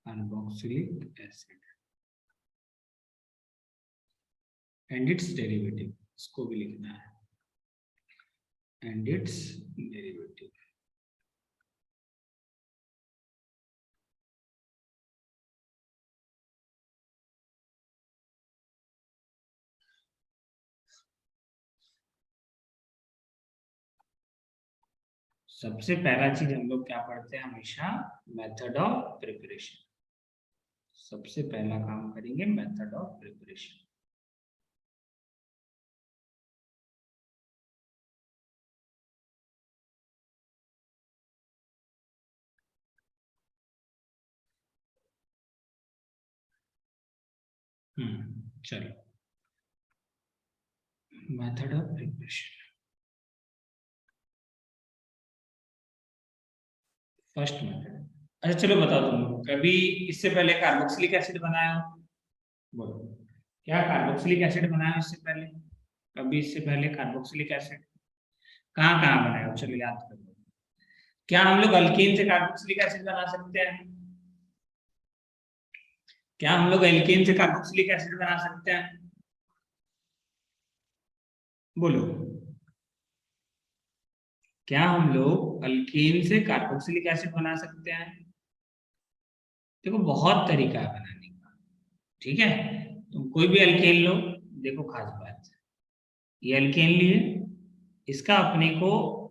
Carboxylic acid and it's derivative, इसको भी लिखना है, एंड इट्स डेरिवेटिव। सबसे पहला चीज हम लोग क्या पढ़ते हैं हमेशा, मेथड ऑफ प्रिपरेशन। सबसे पहला काम करेंगे मेथड ऑफ प्रिपरेशन। चलो, method of preparation. First method, अच्छा चलो बताओ तुम लोग कभी इससे पहले कार्बोक्सिलिक एसिड बनाया हो? बोलो, क्या कार्बोक्सिलिक एसिड बनाया हो इससे पहले? कभी इससे पहले कार्बोक्सिलिक एसिड कहाँ कहाँ बनाया हो? चलो याद करो। क्या हम लोग अल्केन से कार्बोक्सिलिक एसिड बना सकते हैं? क्या हम लोग एल्केन से कार्बोक्सिलिक एसिड बना सकते हैं? बोलो, क्या हम लोग अल्केन से कार्बोक्सिलिक एसिड बना सकते हैं? देखो बहुत तरीका है बनाने का, ठीक है। तुम कोई भी अल्केन लो, देखो खास बात, ये अल्केन लिए, इसका अपने को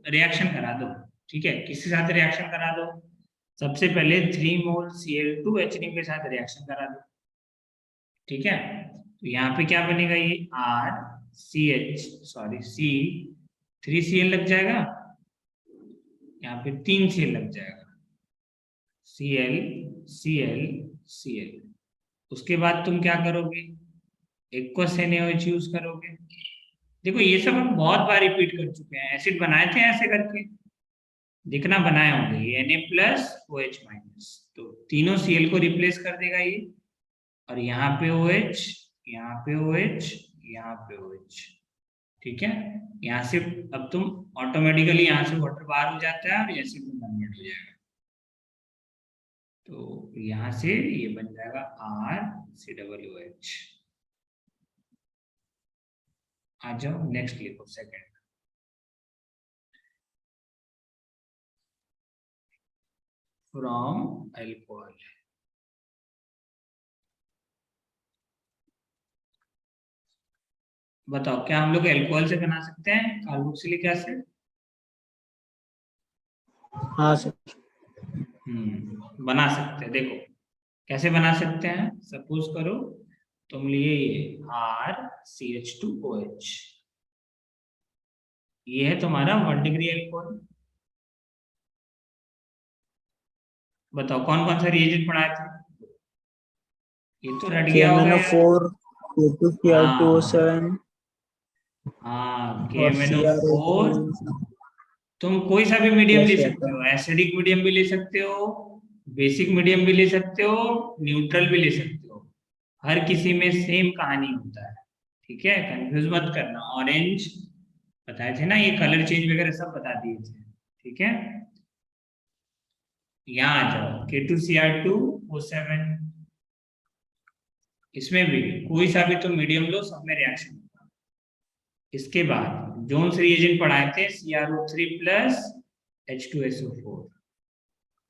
रिएक्शन करा दो, ठीक है। किसके साथ रिएक्शन करा दो? सबसे पहले 3 मोल Cl2H के साथ रिएक्शन करा दो, ठीक है। तो यहाँ पे क्या बनेगा, ये C3Cl लग जाएगा, यहाँ पे 3 Cl लग जाएगा, Cl Cl Cl। उसके बाद तुम क्या करोगे, एक्वस NaOH यूज करोगे। देखो ये सब हम बहुत बार रिपीट कर चुके हैं, एसिड बनाए थे ऐसे करके, दिखना बनाए होंगे, ये Na+OH-, तो तीनों Cl को रिप्लेस कर देगा ये, और यहाँ पे OH, यहाँ पे OH, यहाँ पे OH, ठीक है। यहाँ से अब तुम ऑटोमेटिकली यहाँ से वाटर बाहर हो जाता है और एसिड में कन्वर्ट हो जाएगा। तो यहाँ से ये बन जाएगा RCOOH। आ जाओ नेक्स्ट लिखो, सेकंड, फ्रॉम अल्कोहल। बताओ क्या हम लोग अल्कोहल से बना सकते हैं कार्बोक्सिलिक एसिड? हाँ सर। बना सकते हैं। देखो कैसे बना सकते हैं, सपोज करो तुम लिए ये RCH2OH, ये है तुम्हारा 1 डिग्री अल्कोहल। बताओ कौन कौन सा रिएजेंट पढ़ाए थे? ये तो रट गया होगा यार। KMnO4, K2Cr2O7 हाँ और KMnO4। CrO2 तुम कोई सा भी मीडियम ले प्लस सकते वाटर। हो, एसिडिक मीडियम भी ले सकते हो, बेसिक मीडियम भी ले सकते हो, न्यूट्रल भी ले सकते हो, हर किसी में सेम कहानी होता है, ठीक है। कंफ्यूज मत करना। ऑरेंज बताए थे ना, ये कलर चेंज वगैरह सब बता दिए थे, ठीक है। यहाँ आ जाओ K2Cr2O7, इसमें भी कोई सा भी तुम मीडियम लो, सब में रिएक्शन होगा। इसके बाद जोन्स रिएजेंट पढ़ाए थे CrO3+H2SO4,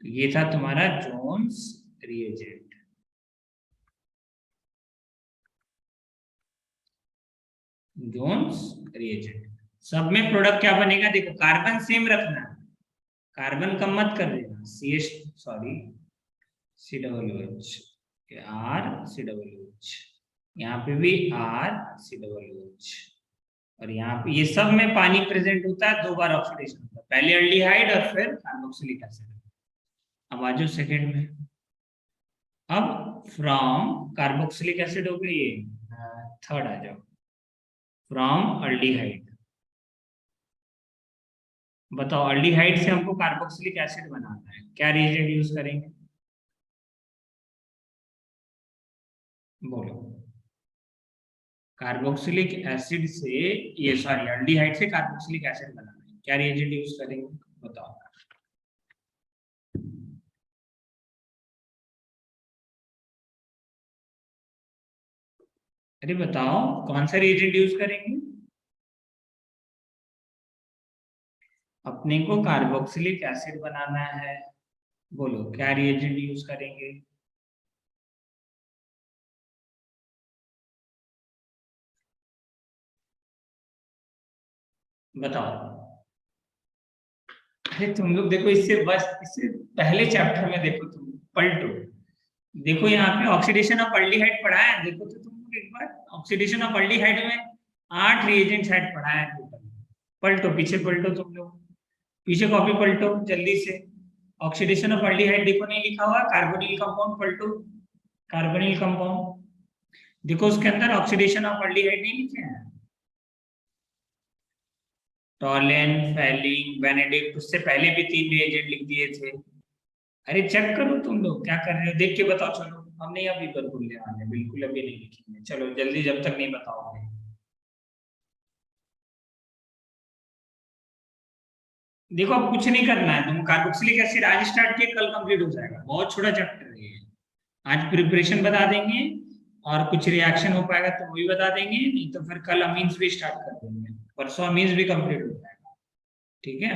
ये था तुम्हारा जोन्स रिएजेंट। जोन्स रिएजेंट, सब में प्रोडक्ट क्या बनेगा, देखो कार्बन सेम रखना, कार्बन कम मत कर देना, COOH, RCOOH, यहाँ पे भी RCOOH, और यहाँ पे ये सब में पानी प्रेजेंट होता है, 2 बार ऑक्सीडेशन होता है, पहले एल्डिहाइड और फिर कार्बोक्सिलिक एसिड। अब आ जाओ सेकेंड में, अब फ्रॉम कार्बोक्सिलिक एसिड हो गई ये, थर्ड आ जाओ, फ्रॉम अल्डिहाइड। बताओ अल्डिहाइड से हमको कार्बोक्सिलिक एसिड बनाना है, क्या रिएजेंट यूज करेंगे? बोलो, कार्बोक्सिलिक एसिड से, ये सॉरी अल्डिहाइड से कार्बोक्सिलिक एसिड बनाना है, क्या रिएजेंट यूज करेंगे? बताओ। अरे बताओ कौन सा रिएजेंट यूज करेंगे? अपने को कार्बोक्सिलिक एसिड बनाना है, बोलो क्या रिएजेंट यूज करेंगे? बताओ। अरे तुम लोग देखो, इससे पहले चैप्टर में देखो, तुम पलटो, देखो यहाँ पे ऑक्सीडेशन ऑफ अल्डिहाइड पढ़ा है, देखो तो तुम लोग एक बार, ऑक्सीडेशन ऑफ अल्डिहाइड में 8 रिएजेंट्स ऐड पढ़ा है टोटल। पलटो, पीछे पलटो तुम लोग, पीछे कॉपी पलटो जल्दी से। ऑक्सीडेशन ऑफ अल्डिहाइड देखो नहीं लिखा हुआ, कार्बोनिल कंपाउंड पलटो, कार्बोनिल कंपाउंड देखो, उसके अंदर ऑक्सीडेशन ऑफ अल्डिहाइड नहीं लिखे हैं। टॉलेन, फेलिंग, बेनेडिक्ट, उससे पहले भी 3 रिएजेंट लिख दिए थे। अरे चेक करो तुम लोग क्या कर रहे हो, देख के बताओ। चलो हम नहीं अभी पर भूलने वाले, बिल्कुल अभी नहीं लिखेंगे, चलो जल्दी, जब तक नहीं बताओगे। देखो अब कुछ नहीं करना है, तुम कार्बोक्सिलिक एसिड आज स्टार्ट किए, कल कंप्लीट हो जाएगा, बहुत छोटा चैप्टर है ये। आज प्रिपरेशन बता देंगे, और कुछ रिएक्शन हो पाएगा तो वो भी बता देंगे, नहीं तो फिर कल अमीन्स भी स्टार्ट कर देंगे, परसों अमीन्स भी कंप्लीट हो जाएगा। ठीक है,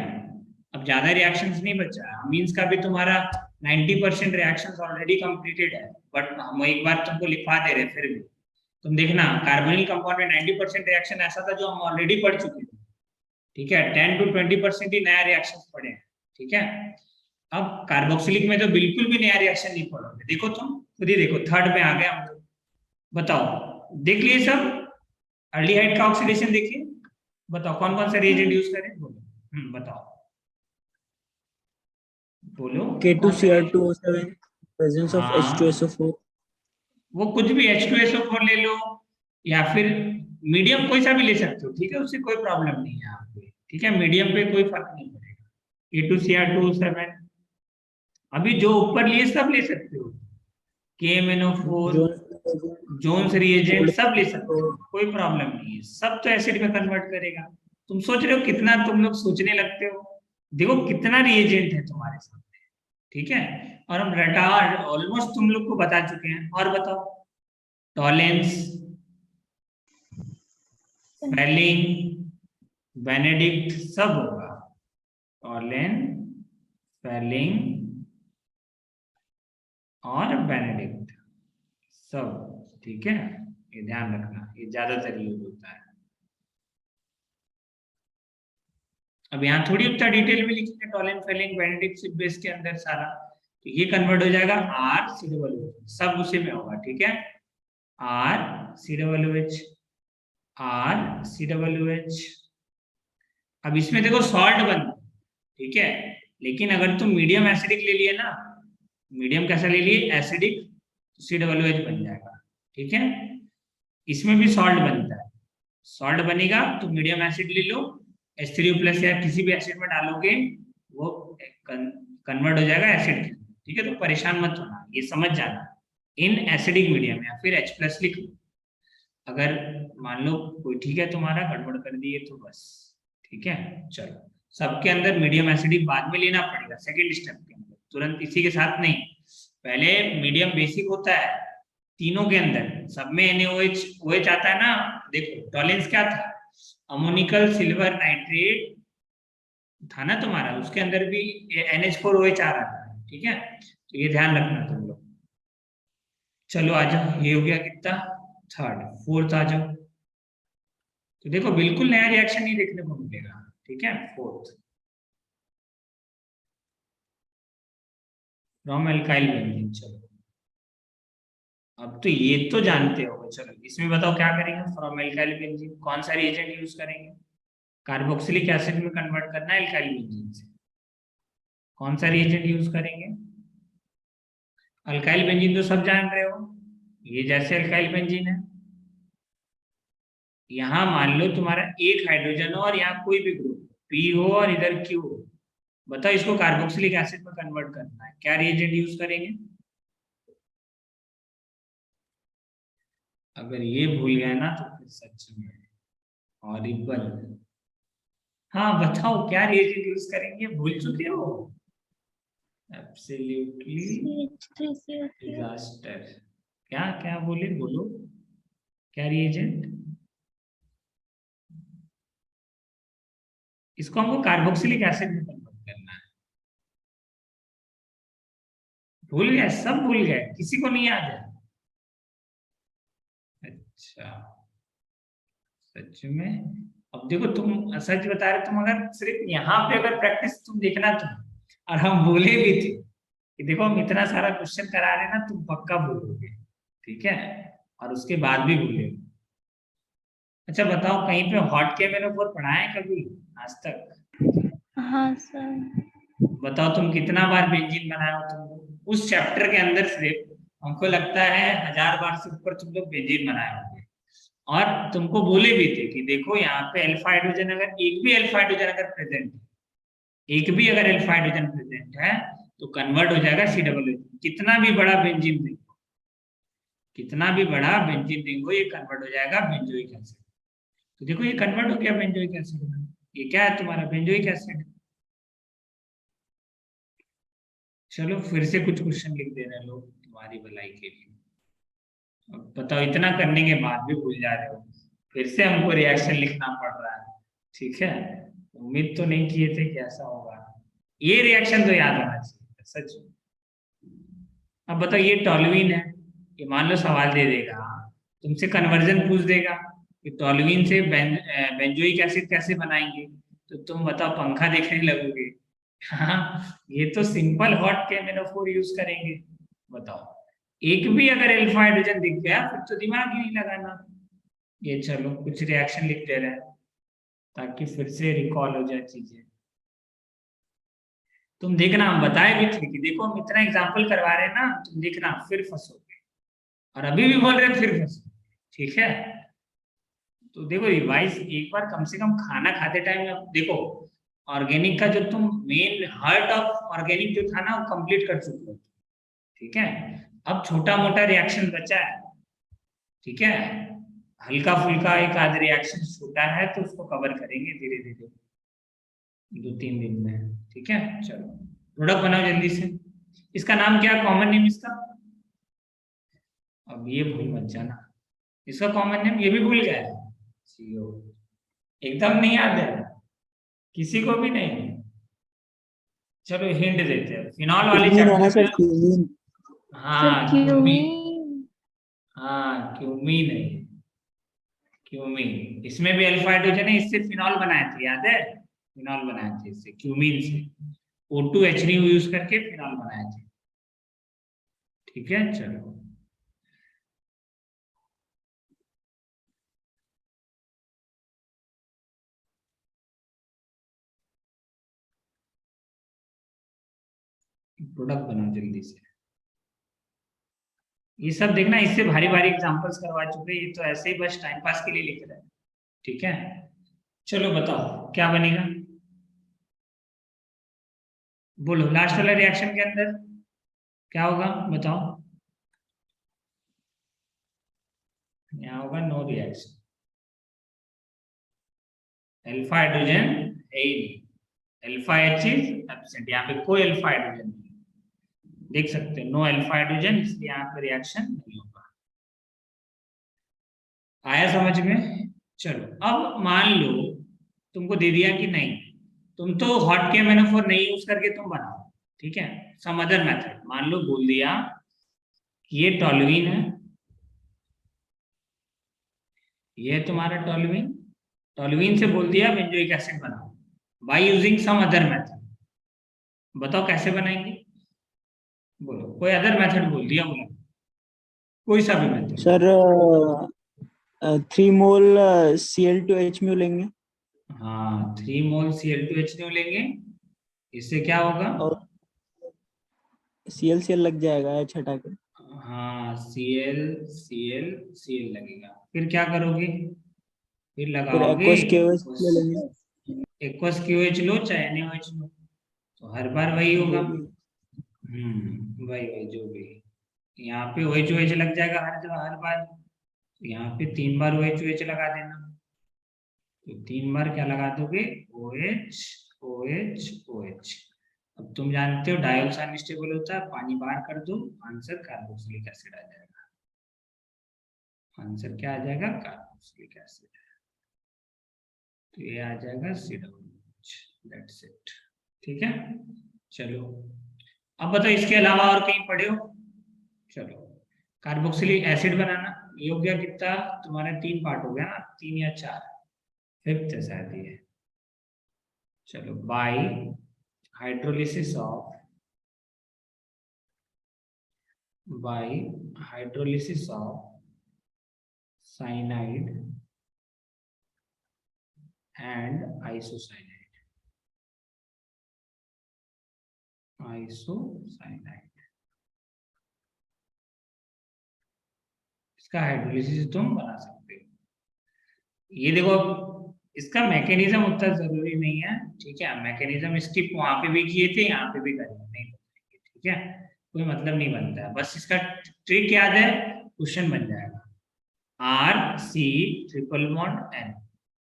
अब ज्यादा रिएक्शंस नहीं बचा है, अमीन्स का भी तुम्हारा 90% रिएक्शंस ऑलरेडी कंप्लीटेड है, बट हम एक बार तुमको लिखवा दे रहे फिर भी। तुम देखना कार्बोनिल कंपाउंड में 90% रिएक्शन ऐसा था जो हम ऑलरेडी पढ़ चुके थे। ठीक है, 10 to 20% ही नया रिएक्शन पढ़े हैं। ठीक है, अब कार्बोक्सिलिक में तो बिल्कुल भी नया रिएक्शन नहीं पढ़ोगे, देखो तुम खुद ही देखो, थर्ड में आ गए हम लोग। बताओ, देख लिए सब? अल्डिहाइड का ऑक्सीडेशन देखिए, बताओ कौन कौन सा रिएजेंट यूज करें, बोलो। बताओ, बोलो कौन सा reagent? K2Cr2O7, presence of हाँ, H2SO4. वो कुछ भी H2SO4 ले लो, या फिर मीडियम कोई सा भी ले सकते हो, ठीक है, उससे कोई प्रॉब्लम नहीं है यहाँ पे। ठीक है, मीडियम पे कोई फर्क नहीं पड़ेगा। K2Cr2O7, अभी जो ऊपर लिए सब ले सकते हो, KMnO4, जोन्स रिएजेंट सब ले सकते हो, कोई प्रॉब्लम नहीं है, सब तो एसिड में कन्वर्ट करेगा। तुम सोच रहे हो कितना तुम लोग सोचने लगते हो, देखो कितना रिएजेंट है तुम्हारे सामने। ठीक है, और हम रटा ऑलमोस्ट तुम लोग को बता चुके हैं, और बताओ। टॉलेंस, फेलिंग, बेनेडिक्ट सब होगा, टॉलेन, फेलिंग और बेनेडिक्ट सब। ठीक है, ये ध्यान रखना, ये ज्यादातर यूज होता है। अब यहाँ थोड़ी उतना डिटेल में लिखेंगे, टॉलेन, फेलिंग, बेनेडिक्ट बेस के अंदर सारा, तो ये कन्वर्ट हो जाएगा आर सी डबल ओ, सब उसी में होगा। ठीक है, R C double O H, R C double O H. अब इसमें देखो सॉल्ट बन, ठीक है, लेकिन अगर तुम मीडियम एसिडिक ले लिए ना, मीडियम कैसा ले लिए एसिडिक, तो सी डबल ओ एच बन जाएगा। ठीक है, इसमें भी सॉल्ट बनता है, सॉल्ट बनेगा तो मीडियम एसिड ले लो, H3O प्लस या किसी भी एसिड में डालोगे, वो कन्वर्ट हो जाएगा एसिड के। ठीक है, तो परेशान मत होना, ये समझ जाना, इन एसिडिक मीडियम या फिर H प्लस लिख लो। अगर मान लो कोई ठीक है तुम्हारा गड़बड़ कर दिए तो बस। ठीक है, चलो, सबके अंदर मीडियम एसिडिक बाद में लेना पड़ेगा, सेकेंड स्टेप के अंदर, तुरंत इसी के साथ नहीं। पहले मीडियम बेसिक होता है तीनों के अंदर, सब में NaOH OH आता है ना। देखो टॉलेंस क्या था, अमोनिकल सिल्वर नाइट्रेट था ना तुम्हारा, उसके अंदर भी NH4OH आ रहा था। ठीक है, तो ये ध्यान रखना तुम लोग। चलो आ जाओ, ये हो गया कितना, थर्ड। फोर्थ आ जाओ, तो देखो बिल्कुल नया रिएक्शन नहीं देखने को मिलेगा। ठीक है, फोर्थ, फ्रॉम एल्काइल बेंजीन। चलो अब तो ये तो जानते हो, चलो इसमें बताओ क्या करेंगे, फ्रॉम एल्काइल बेंजीन कौन सा रिएजेंट यूज करेंगे? कार्बोक्सिलिक एसिड में कन्वर्ट करना है एल्काइल बेंजीन से, कौन सा रिएजेंट यूज करेंगे? अल्काइल बेंजीन तो सब जान रहे हो, ये जैसे अल्काइल बेंजीन है, यहाँ मान लो तुम्हारा एक हाइड्रोजन हो और यहाँ कोई भी ग्रुप पी हो और इधर क्यू हो, बताओ इसको कार्बोक्सिलिक एसिड में कन्वर्ट करना है, क्या रिएजेंट यूज करेंगे? अगर ये भूल गए ना तो फिर सच में हॉरिबल। हाँ बताओ क्या रिएजेंट यूज करेंगे, भूल चुके हो? Absolutely disaster. क्या क्या बोले, बोलो। क्या रिएजेंट? इसको हमको कार्बोक्सिलिक एसिड में कन्वर्ट करना है। भूल गए, सब भूल गए, किसी को नहीं याद है? अच्छा, सच में? अब देखो, तुम सच बता रहे, तुम अगर सिर्फ यहाँ पे अगर प्रैक्टिस तुम देखना तुम, और हम बोले भी थे कि देखो हम इतना सारा क्वेश्चन करा रहे हैं ना, तुम पक्का भूलोगे, ठीक है, और उसके बाद भी भूलोगे। अच्छा बताओ, कहीं पे हॉट के मैंने ऊपर पढ़ा है कभी आज तक? हाँ सर। बताओ तुम कितना बार बेंजीन बनाए हो तुमको उस चैप्टर के अंदर? सिर्फ हमको लगता है 1000 बार से ऊपर तुम लोग बेंजीन बनाए होंगे। और तुमको बोले भी थे कि देखो यहाँ पे अल्फा हाइड्रोजन, अगर एक भी अल्फा हाइड्रोजन अगर प्रेजेंट है, एक भी अगर अल्फा हाइड्रोजन प्रेजेंट है, तो कन्वर्ट हो जाएगा COO। कितना भी बड़ा बेंजीन देखो, कितना भी बड़ा बेंजीन देखो, ये कन्वर्ट हो जाएगा बेंजोइक एसिड। तो देखो ये कन्वर्ट हो गया बेंजोइक एसिड में। ये क्या है तुम्हारा? Benzoic acid. चलो फिर से कुछ क्वेश्चन लिख दे रहे लोग तुम्हारी भलाई के लिए। अब बताओ, इतना करने के बाद भी भूल जा रहे हो, फिर से हमको रिएक्शन लिखना पड़ रहा है, ठीक है। उम्मीद तो नहीं किए थे कि ऐसा होगा। ये रिएक्शन तो याद होना चाहिए सच। अब बताओ, ये टोल्यूइन है, ये मान लो सवाल दे देगा, तुमसे कन्वर्जन पूछ देगा कि टोल्यूइन से बेंजोइक एसिड कैसे बनाएंगे, तो तुम बताओ पंखा देखने लगोगे। हाँ, ये तो सिंपल हॉट के मेनोफोर यूज करेंगे। बताओ, एक भी अगर अल्फा हाइड्रोजन दिख गया फिर तो दिमाग ही नहीं लगाना। ये चलो कुछ रिएक्शन लिख दे रहे हैं ताकि फिर से रिकॉल हो जाए चीजें। तुम देखना, हम बताए भी थे कि देखो हम इतना एग्जाम्पल करवा रहे हैं ना, तुम देखना फिर फंसोगे, और अभी भी बोल रहे हैं फिर फंसोगे, ठीक है। तो देखो रिवाइज एक बार कम से कम खाना खाते टाइम देखो, ऑर्गेनिक का जो तुम मेन हार्ट ऑफ ऑर्गेनिक जो था ना, वो कंप्लीट कर चुके हो, ठीक है। अब छोटा मोटा रिएक्शन बचा है, ठीक है, हल्का फुल्का एक आध रिएक्शन छोटा है, तो उसको कवर करेंगे धीरे धीरे 2-3 दिन में, ठीक है। चलो प्रोडक्ट बनाओ जल्दी से। इसका नाम क्या, कॉमन नेम इसका? अब ये भूल मत जाना, इसका कॉमन नेम ये भी भूल गया है। CO एकदम नहीं याद है किसी को भी नहीं। चलो हिंट देते हैं, फिनॉल वाले चैप्टर में। हाँ क्यूमीन, हाँ क्यूमीन है, क्यूमीन। इसमें भी अल्फा हाइड्रोजन है, इससे फिनॉल बनाए थे, याद है? फिनॉल बनाए थे इससे, क्यूमीन से O2H यूज करके फिनॉल बनाए थे, ठीक है। चलो प्रोडक्ट बनाओ जल्दी से। ये सब देखना, इससे भारी भारी एग्जांपल्स करवा चुके, ये तो ऐसे ही बस टाइम पास के लिए लिख रहे हैं, ठीक है। चलो बताओ क्या बनेगा, बोलो लास्ट वाला रिएक्शन के अंदर क्या होगा बताओ। यहाँ होगा नो रिएक्शन, अल्फा हाइड्रोजन है ही नहीं, अल्फा H इज एब्सेंट, यहाँ पे कोई अल्फा हाइड्रोजन नहीं, देख सकते हो नो अल्फा हाइड्रोजन, इसलिए यहाँ पे रिएक्शन नहीं होगा। आया समझ में? चलो अब मान लो तुमको दे दिया कि नहीं, तुम तो हॉट के मेनोफोर नहीं यूज करके तुम बनाओ, ठीक है, सम अदर मेथड। मान लो बोल दिया कि ये टोल्यूइन है, ये है तुम्हारा टोल्यूइन, टोल्यूइन से बोल दिया बेंजोइक एसिड बनाओ by using some other method. बताओ कैसे बनाएंगे, बोलो कोई अदर मेथड बोल दिया, बोला कोई सा भी मेथड। सर 3 मोल Cl2H म्यू लेंगे। हाँ 3 मोल Cl2H लेंगे, इससे क्या होगा? और Cl लग जाएगा H हटा के। हाँ Cl लगेगा, फिर क्या करोगे? फिर फिर लगाओगे aqueous KOH ले लेंगे। एक्वस QH लो चाहे NaOH लो, तो हर बार वही होगा। जो भी वही वही जो भी, यहाँ पे OH लग जाएगा हर बार, तो यहाँ पे 3 बार OH लगा देना, तो 3 बार क्या लगा दोगे? OH OH OH। अब तुम जानते हो डायोक्स अनस्टेबल होता है, पानी बाहर कर दो, आंसर कार्बोक्सिलिक एसिड आ जाएगा, आंसर क्या आ जाएगा? Carboxylic acid. तो ये आ जाएगा COOH। That's it. ठीक है, चलो अब बताओ इसके अलावा और कहीं पढ़े हो? चलो, कार्बोक्सिलिक एसिड बनाना ये हो गया कितना तुम्हारा? 3 पार्ट हो गया ना, 3 या 4, 5th है शायद ये। चलो, bye hydrolysis of cyanide and isocyanide. इसका हाइड्रोलिसिस तुम बना सकते हो। ये देखो, इसका मैकेनिज्म उतना जरूरी नहीं है, ठीक है? मैकेनिज्म इसकी वहां पे भी किए थे, यहाँ पे भी करेंगे, ठीक है? कोई मतलब नहीं बनता है, बस इसका ट्रिक याद है, क्वेश्चन बन जाएगा। RC�BN।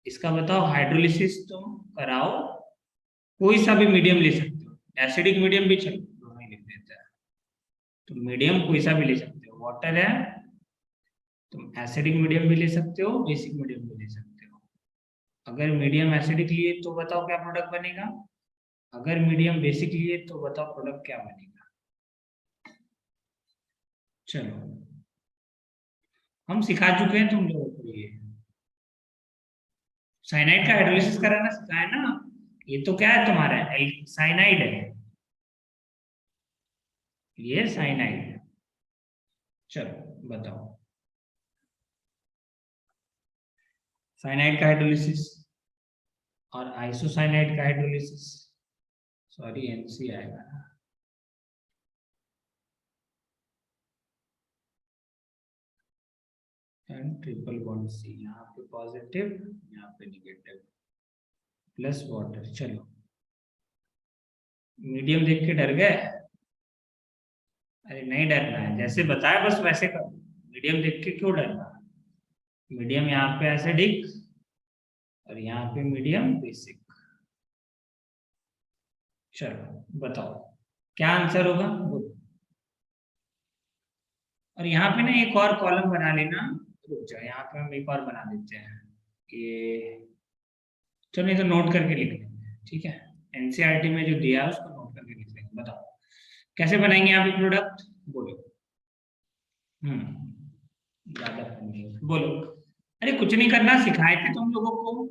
इसका बताओ हाइड्रोलिसिस तुम कराओ, कोई सा भी मीडियम ले सकते हो, एसिडिक मीडियम भी चलो, दोनों ही लिख देता है। तो मीडियम कोई सा भी ले सकते हो, वाटर है, तुम एसिडिक मीडियम भी ले सकते हो, बेसिक मीडियम भी ले सकते हो। अगर मीडियम एसिडिक लिए तो बताओ क्या प्रोडक्ट बनेगा, अगर मीडियम बेसिक लिए तो बताओ प्रोडक्ट क्या बनेगा। चलो, हम सिखा चुके हैं तुम लोगों को, ये साइनाइड का हाइड्रोलिसिस कराना सिखाया ना। ये तो क्या है तुम्हारा? साइनाइड है, ये साइनाइड है। चलो बताओ, साइनाइड का हाइड्रोलिसिस और आइसोसाइनाइड का हाइड्रोलिसिस, सॉरी NC आएगा ना, एंड ट्रिपल बॉन्ड C, यहाँ पे पॉजिटिव, यहाँ पे निगेटिव, प्लस वाटर। चलो, मीडियम देख के डर गए? अरे नहीं डरना है, जैसे बताया बस वैसे करो। मीडियम देख के क्यों डरना? मीडियम यहाँ पे एसिडिक और यहाँ पे मीडियम बेसिक। चलो बताओ क्या आंसर होगा, बोलो। और यहाँ पे ना एक और कॉलम बना लेना, रुक जाओ, यहाँ पे हम एक और बना देते हैं, ये चलो नहीं तो नोट करके लिख लेंगे, ठीक है? NCERT में जो दिया है उसको नोट करके लिख लेंगे। बताओ कैसे बनाएंगे यहाँ पे प्रोडक्ट, बोलो। ज्यादा बोलो। अरे कुछ नहीं करना, सिखाए थे तुम लोगों को,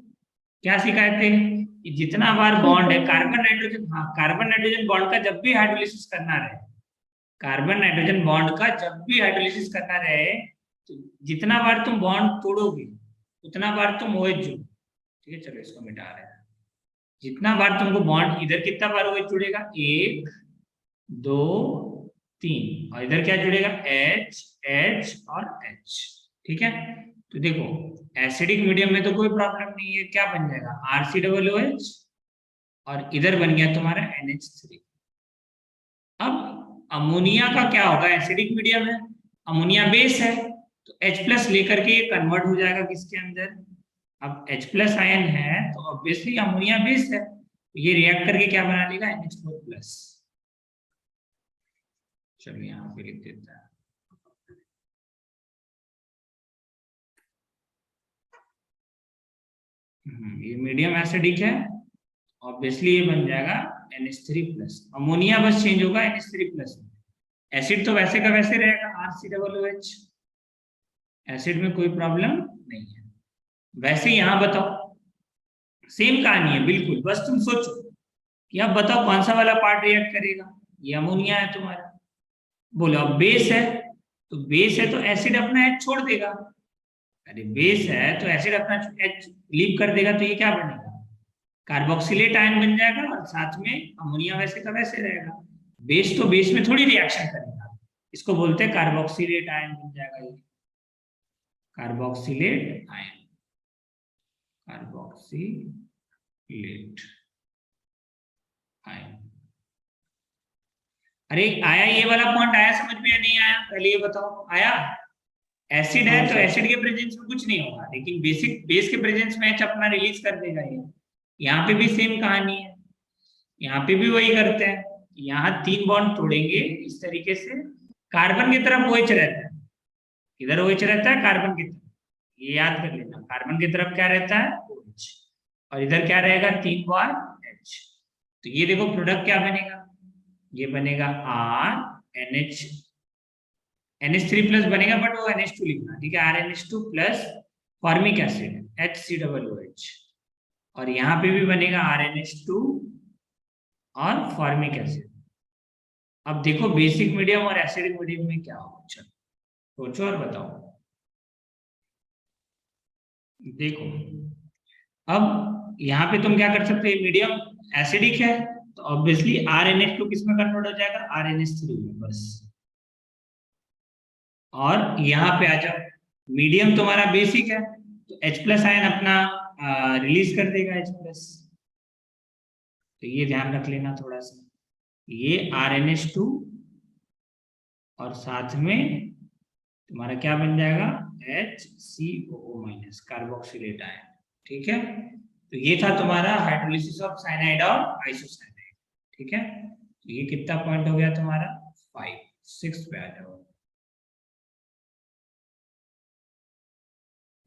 क्या सिखाए थे? कि जितना बार बॉन्ड है कार्बन नाइट्रोजन, हाँ, कार्बन नाइट्रोजन बॉन्ड का जब भी हाइड्रोलिसिस करना रहे, कार्बन नाइट्रोजन बॉन्ड का जब भी हाइड्रोलिसिस करना रहे, तो जितना बार तुम बॉन्ड तोड़ोगे उतना बार तुम OH जोड़ो, ठीक है? चलो इसको मिटा रहे हैं। जितना बार तुमको बॉन्ड, इधर कितना बार OH जुड़ेगा? 1 2 3, और इधर क्या जुड़ेगा? H H और H, ठीक है? तो देखो, एसिडिक मीडियम में तो कोई प्रॉब्लम नहीं है, क्या बन जाएगा? RCOOH, और इधर बन गया तुम्हारा NH3। अब अमोनिया का क्या होगा? एसिडिक मीडियम है, अमोनिया बेस है, तो H+ लेकर के ये कन्वर्ट हो जाएगा किसके अंदर? अब H+ आयन है तो ऑब्वियसली अमोनिया बेस है, तो ये रिएक्ट करके क्या बना लेगा? NH4+। चलो यहाँ पे लिख देता है, ये मीडियम एसिडिक है, ऑब्वियसली ये बन जाएगा NH3+। अमोनिया बस चेंज होगा NH3+। एसिड तो वैसे का वैसे रहेगा RCOOH, एसिड में कोई प्रॉब्लम नहीं है। वैसे यहाँ बताओ, सेम कहानी है बिल्कुल, बस तुम सोचो कि अब बताओ कौन सा वाला पार्ट रिएक्ट करेगा। ये अमोनिया है तुम्हारा, बोलो। अब बेस है, तो बेस है तो एसिड अपना H छोड़ देगा। अरे बेस है तो एसिड अपना H लीव कर देगा, तो ये क्या बनेगा? कार्बोक्सिलेट आयन बन जाएगा, और साथ में अमोनिया वैसे का वैसे रहेगा। बेस तो बेस में थोड़ी रिएक्शन करेगा, इसको बोलते हैं कार्बोक्सिलेट आयन बन जाएगा, ये कार्बोक्सिलेट आयन, कार्बोक्सिलेट आयन। अरे आया, ये वाला पॉइंट आया समझ में या नहीं आया? पहले ये बताओ, आया? एसिड है तो एसिड के प्रेजेंस में कुछ नहीं होगा, लेकिन बेस के प्रेजेंस में H अपना रिलीज कर देगा। ये यहाँ पे भी सेम कहानी है, यहाँ पे भी वही करते हैं। यहाँ 3 बॉन्ड तोड़ेंगे इस तरीके से, कार्बन की तरफ OH रहता है, इधर OH रहता है कार्बन की तरफ, ये याद कर लेना, कार्बन की तरफ क्या रहता है OH, और इधर क्या रहेगा 3 बार H। तो ये देखो प्रोडक्ट क्या बनेगा, ये बनेगा NH3 प्लस बनेगा, बट वो NH2 लिखना, ठीक है, RNH2 plus formic acid HCOOH, और यहाँ पे भी बनेगा RNH2 और फॉर्मिक एसिड। अब देखो बेसिक मीडियम और एसिडिक मीडियम में क्या हो, चलो सोचो और बताओ। देखो अब यहाँ पे तुम क्या कर सकते हो, मीडियम एसिडिक है तो ऑब्वियसली RNH2 किस में कन्वर्ट हो जाएगा, RNH3 में बस। और यहाँ पे आ जाओ, मीडियम तुम्हारा बेसिक है तो H प्लस आयन अपना रिलीज कर देगा H प्लस, तो ये ध्यान रख लेना थोड़ा सा, ये RNH2 और साथ में तुम्हारा क्या बन जाएगा HCOO माइनस कार्बोक्सिलेट आयन, ठीक है। तो ये था तुम्हारा हाइड्रोलिसिस ऑफ साइनाइड और आइसोसाइनाइड, ठीक है। तो ये कितना पॉइंट हो गया तुम्हारा 5, 6 पे आ जाओ,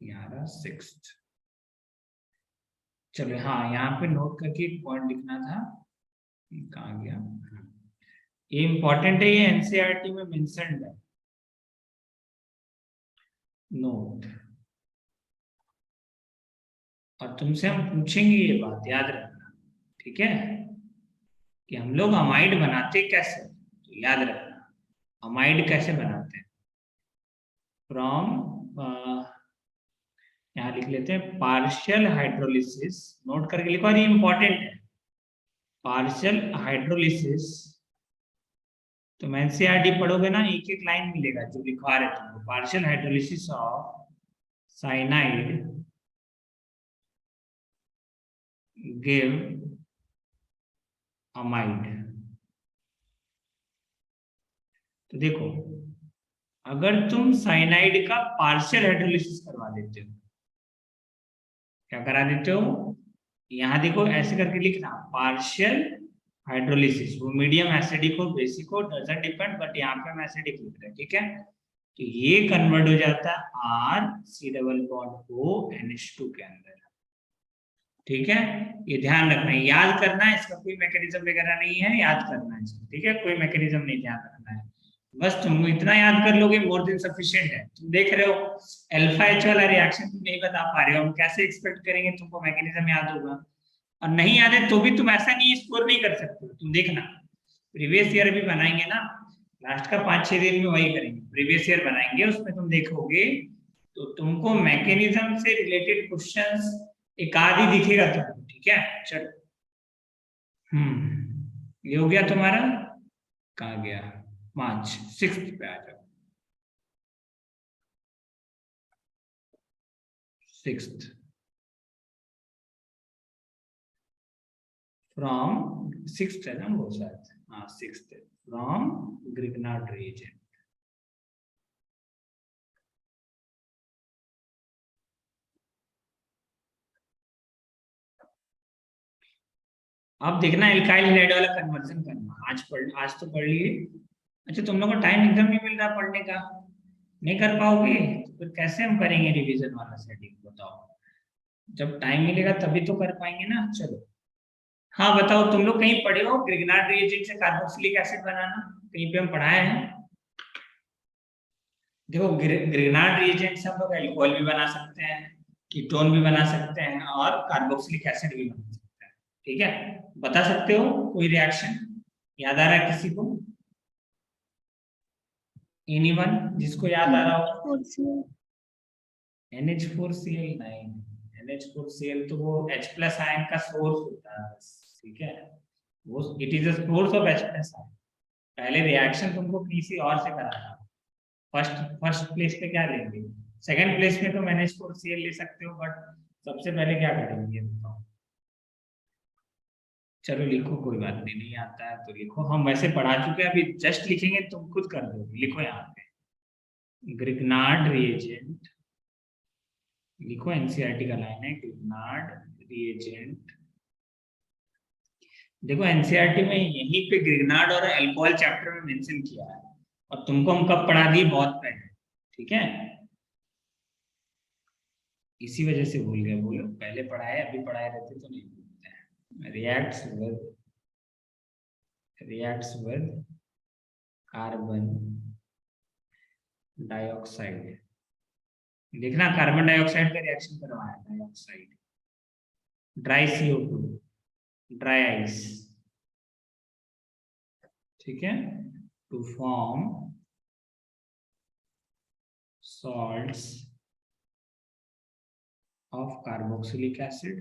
यहाँ 6। चलो हाँ, यहाँ पे नोट करके एक पॉइंट लिखना था, कहाँ गया, ये इंपॉर्टेंट है, ये एनसीईआरटी में मेंशन्ड है, नोट। और तुमसे हम पूछेंगे ये बात, याद रखना, ठीक है, कि हम लोग अमाइड बनाते कैसे, तो याद रखना अमाइड कैसे बनाते हैं, फ्रॉम यहाँ लिख लेते हैं पार्शियल हाइड्रोलिसिस, नोट करके लिखो, और ये इंपॉर्टेंट है, पार्शियल हाइड्रोलिसिस। तुम एनसीईआरटी पढ़ोगे ना, एक एक लाइन मिलेगा जो लिखवा रहे तुमको, partial hydrolysis of cyanide give amide. तो देखो अगर तुम साइनाइड का पार्शियल हाइड्रोलिसिस करवा देते हो, क्या करा देते हो, यहाँ देखो ऐसे करके लिखना, पार्शियल हाइड्रोलिसिस, वो मीडियम एसिडिक हो बेसिक हो डजंट डिपेंड, बट यहाँ पे हम एसिडिक लिख रहे हैं, ठीक है। तो ये कन्वर्ट हो जाता है RC double bond O NH2 के अंदर, ठीक है। ये ध्यान रखना है, याद करना है, इसका कोई मैकेनिज्म वगैरह नहीं है, याद करना है इसको, ठीक है, कोई मैकेनिज्म नहीं ध्यान रखना है, बस तुम इतना याद कर लोगे मोर देन सफिशिएंट है। तुम देख रहे हो अल्फा H वाला रिएक्शन तुम नहीं बता पा रहे हो, हम कैसे एक्सपेक्ट करेंगे तुमको मैकेनिज्म याद होगा, और नहीं याद है तो भी तुम ऐसा नहीं स्कोर नहीं कर सकते हो। तुम देखना प्रीवियस ईयर भी बनाएंगे ना, लास्ट का 5-6 दिन में वही करेंगे, प्रीवियस ईयर बनाएंगे, उसमें तुम देखोगे तो तुमको मैकेनिज्म से रिलेटेड क्वेश्चंस एक आध ही दिखेगा तुमको, ठीक है। चलो ये हो गया तुम्हारा, कहाँ गया 5, 6 पे आ जाओ, 6th फ्रॉम 6th है ना वो शायद, हाँ 6th फ्रॉम ग्रिग्नार्ड रिएजेंट। अब देखना एल्काइल हैलाइड वाला कन्वर्जन करना, आज तो पढ़ लिए। अच्छा तुम लोग को टाइम एकदम नहीं मिल रहा पढ़ने का, नहीं कर पाओगे तो फिर कैसे हम करेंगे रिवीजन वाला सेटिंग, बताओ, जब टाइम मिलेगा तभी तो कर पाएंगे ना। चलो हाँ बताओ, तुम लोग कहीं पढ़े हो ग्रिग्नार्ड रिएजेंट से कार्बोक्सिलिक एसिड बनाना, कहीं पे हम पढ़ाए हैं? देखो ग्रिग्नार्ड रिएजेंट से हम लोग अल्कोहल भी बना सकते हैं, कीटोन भी बना सकते हैं, और कार्बोक्सिलिक एसिड भी बना सकते हैं, ठीक है। बता सकते हो कोई रिएक्शन याद आ रहा है किसी को, एनीवन जिसको याद आ रहा हो? NH4Cl नहीं, NH4Cl तो वो H प्लस आयन का सोर्स होता है, ठीक है, वो it is a source of H plus ion. पहले रिएक्शन तुमको किसी और से कराना, फर्स्ट प्लेस पे क्या लेंगे, सेकंड प्लेस में तुम NH4Cl ले सकते हो, बट सबसे पहले क्या करेंगे बताओ। चलो लिखो, कोई बात नहीं, नहीं आता है तो लिखो, हम वैसे पढ़ा चुके हैं, अभी जस्ट लिखेंगे, तुम खुद कर दोगे, लिखो यहाँ पे ग्रिग्नार्ड रिएजेंट, लिखो एनसीईआरटी का लाइन है ग्रिग्नार्ड रिएजेंट। देखो एनसीईआरटी में यहीं पे ग्रिग्नार्ड और अल्कोहल चैप्टर में मेंशन किया है, और तुमको हम कब पढ़ा दिए बहुत पहले, ठीक है, इसी वजह से भूल गए, बोलो पहले पढ़ाए, अभी पढ़ाए रहते तो नहीं भूलते हैं। रिएक्ट्स विद कार्बन डाइऑक्साइड, देखना कार्बन डाइऑक्साइड का रिएक्शन करवाया, dioxide, dry CO2, dry ice, ठीक है, to form salts of carboxylic acid,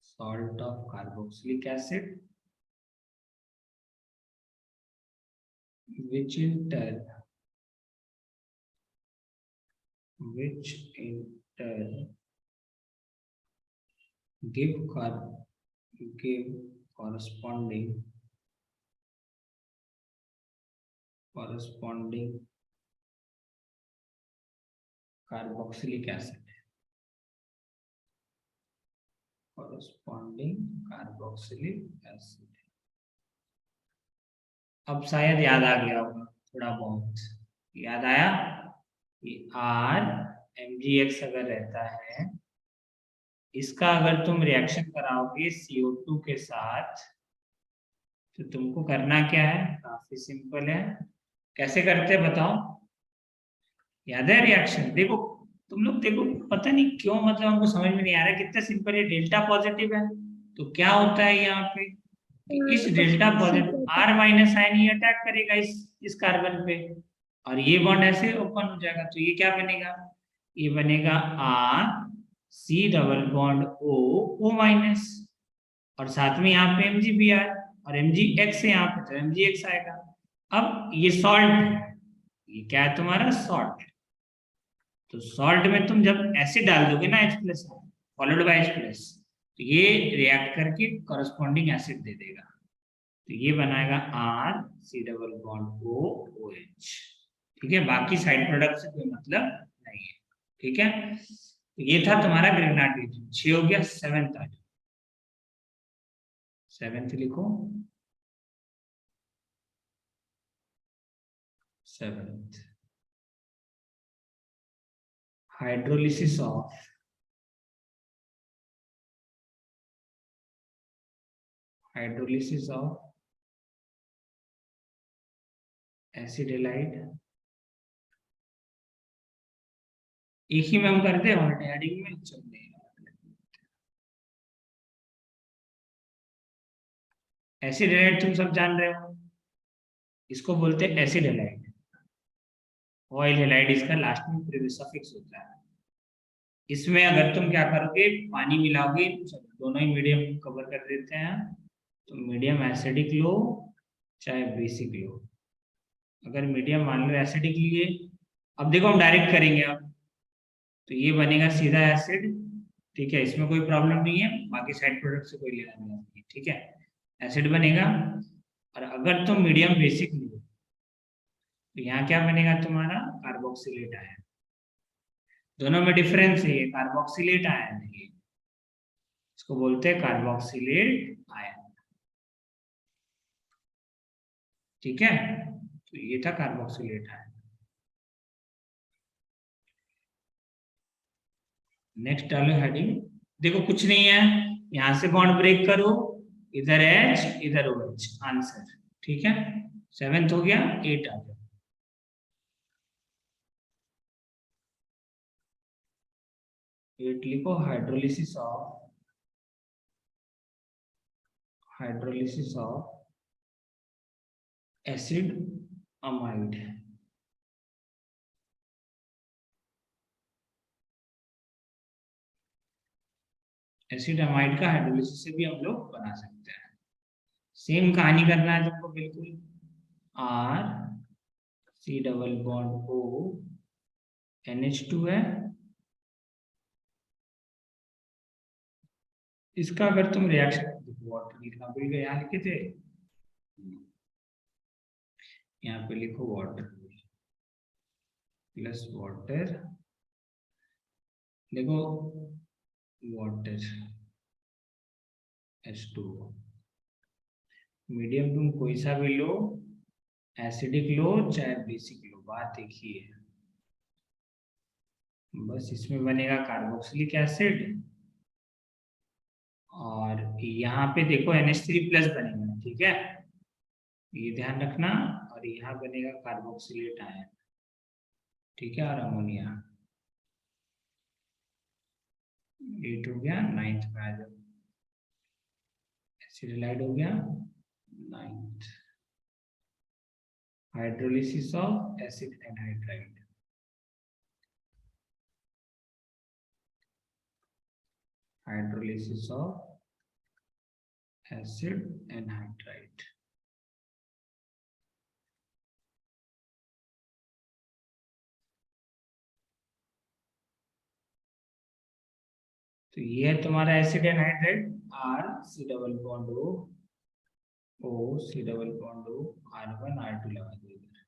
salt of carboxylic acid, which in turn give corresponding carboxylic acid, अब शायद याद आ गया होगा, थोड़ा बहुत याद आया कि RMgX अगर रहता है, इसका अगर तुम रिएक्शन कराओगे CO2 के साथ, तो तुमको करना क्या है, काफी सिंपल है। कैसे करते हैं बताओ, याद है रिएक्शन? देखो तुम लोग देखो, पता नहीं क्यों मतलब हमको समझ में नहीं आ रहा है, कितना सिंपल है। डेल्टा पॉजिटिव है तो क्या होता है यहाँ पे, इस delta positive R minus ion ये अटैक करेगा इस कार्बन पे, और ये बॉन्ड ऐसे ओपन हो जाएगा, तो ये क्या बनेगा, ये बनेगा RC double bond O minus, और साथ में यहाँ पे MgBr और MgX है यहाँ पे, तो MgX आएगा। अब ये सॉल्ट, ये क्या है तुम्हारा सॉल्ट, तो सॉल्ट में तुम जब एसिड डाल दोगे ना H+ फॉलोड बाय H+, तो ये रिएक्ट करके कॉरेस्पॉन्डिंग एसिड दे देगा, तो ये बनाएगा RC डबल बॉन्ड OH, ठीक है, बाकी साइड प्रोडक्ट से कोई मतलब नहीं है, ठीक है। तो ये था तुम्हारा ग्रिग्नार्ड रिएक्शन, 6 हो गया। 7th आ जाओ, 7th लिखो, 7th hydrolysis of acid halide, एक ही में हम करते हैं हेडिंग में, चलते एसिड हैलाइड तुम सब जान रहे हो, इसको बोलते हैं एसिड हैलाइड, ऑयल हैलाइड इसका लास्ट में प्रीफिक्स सफिक्स होता है। इसमें अगर तुम क्या करोगे, पानी मिलाओगे, दोनों ही मीडियम कवर कर देते हैं, तो मीडियम एसिडिक लो चाहे बेसिक लो, अगर मीडियम मान लो एसिडिक लिए, अब देखो हम डायरेक्ट करेंगे, अब तो ये बनेगा सीधा एसिड, ठीक है, इसमें कोई प्रॉब्लम नहीं है, बाकी साइड प्रोडक्ट से कोई लेना नहीं है, ठीक है, एसिड बनेगा। और अगर तुम मीडियम बेसिक लो, तो यहाँ क्या बनेगा तुम्हारा कार्बोक्सिलेट आयन, दोनों में डिफरेंस है, ये कार्बोक्सिलेट आयन है, इसको बोलते हैं कार्बोक्सिलेट आयन, ठीक है, तो ये था कार्बोक्सिलेट आयन। नेक्स्ट डालो हेडिंग, देखो कुछ नहीं है, यहां से बॉन्ड ब्रेक करो, इधर H इधर OH, आंसर, ठीक है, 7th हो गया। 8 आ गया, लिखो, hydrolysis of acid amide, acid amide का हाइड्रोलिसिस से भी हम लोग बना सकते हैं, सेम कहानी करना है तुमको बिल्कुल, RC double bond O NH2 है, इसका अगर तुम रिएक्शन, वाटर लिखना भूल गए, यहाँ लिखे थे, यहाँ पे लिखो वाटर प्लस वाटर, देखो वाटर H2O, मीडियम तुम कोई सा भी लो, एसिडिक लो चाहे बेसिक लो, बात एक ही है। बस इसमें बनेगा कार्बोक्सिलिक एसिड, और यहाँ पे देखो NH3+ बनेगा, ठीक है, ये ध्यान रखना। और यहाँ बनेगा कार्बोक्सिलेट आयन, ठीक है, और अमोनिया। 8 हो गया, 9th में आ जाओ, एसिडिलाइड हो गया 9th। Hydrolysis of acid anhydride, hydrolysis of acid anhydride. तो ये है तुम्हारा acid anhydride, R C double bond O C double bond O R1 R2 लगा दो इधर।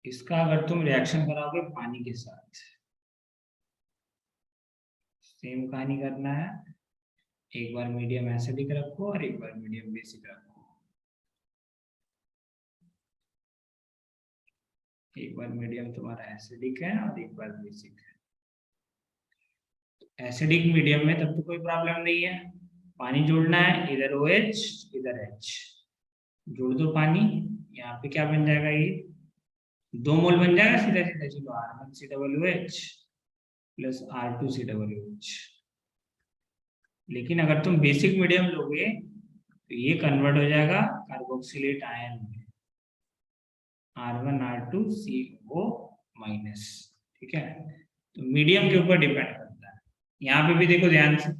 इसका अगर तुम रिएक्शन कराओगे पानी के साथ, सेम कहानी करना है। एक बार मीडियम एसिडिक रखो और एक बार मीडियम बेसिक रखो। एक बार मीडियम तुम्हारा एसिडिक है और एक बार बेसिक है। एसिडिक मीडियम में तब तो कोई प्रॉब्लम नहीं है, पानी जोड़ना है, इधर OH इधर H, जोड़ दो पानी। यहाँ पे क्या बन जाएगा, ये 2 मोल बन जाएगा सीधा सीधा। चलो R1COOH प्लस R2COOH। लेकिन अगर तुम बेसिक मीडियम लोगे तो ये कन्वर्ट हो जाएगा कार्बोक्सिलेट आयन में, R1R2CO माइनस, ठीक है। तो मीडियम के ऊपर डिपेंड करता है। यहाँ पे भी देखो ध्यान से,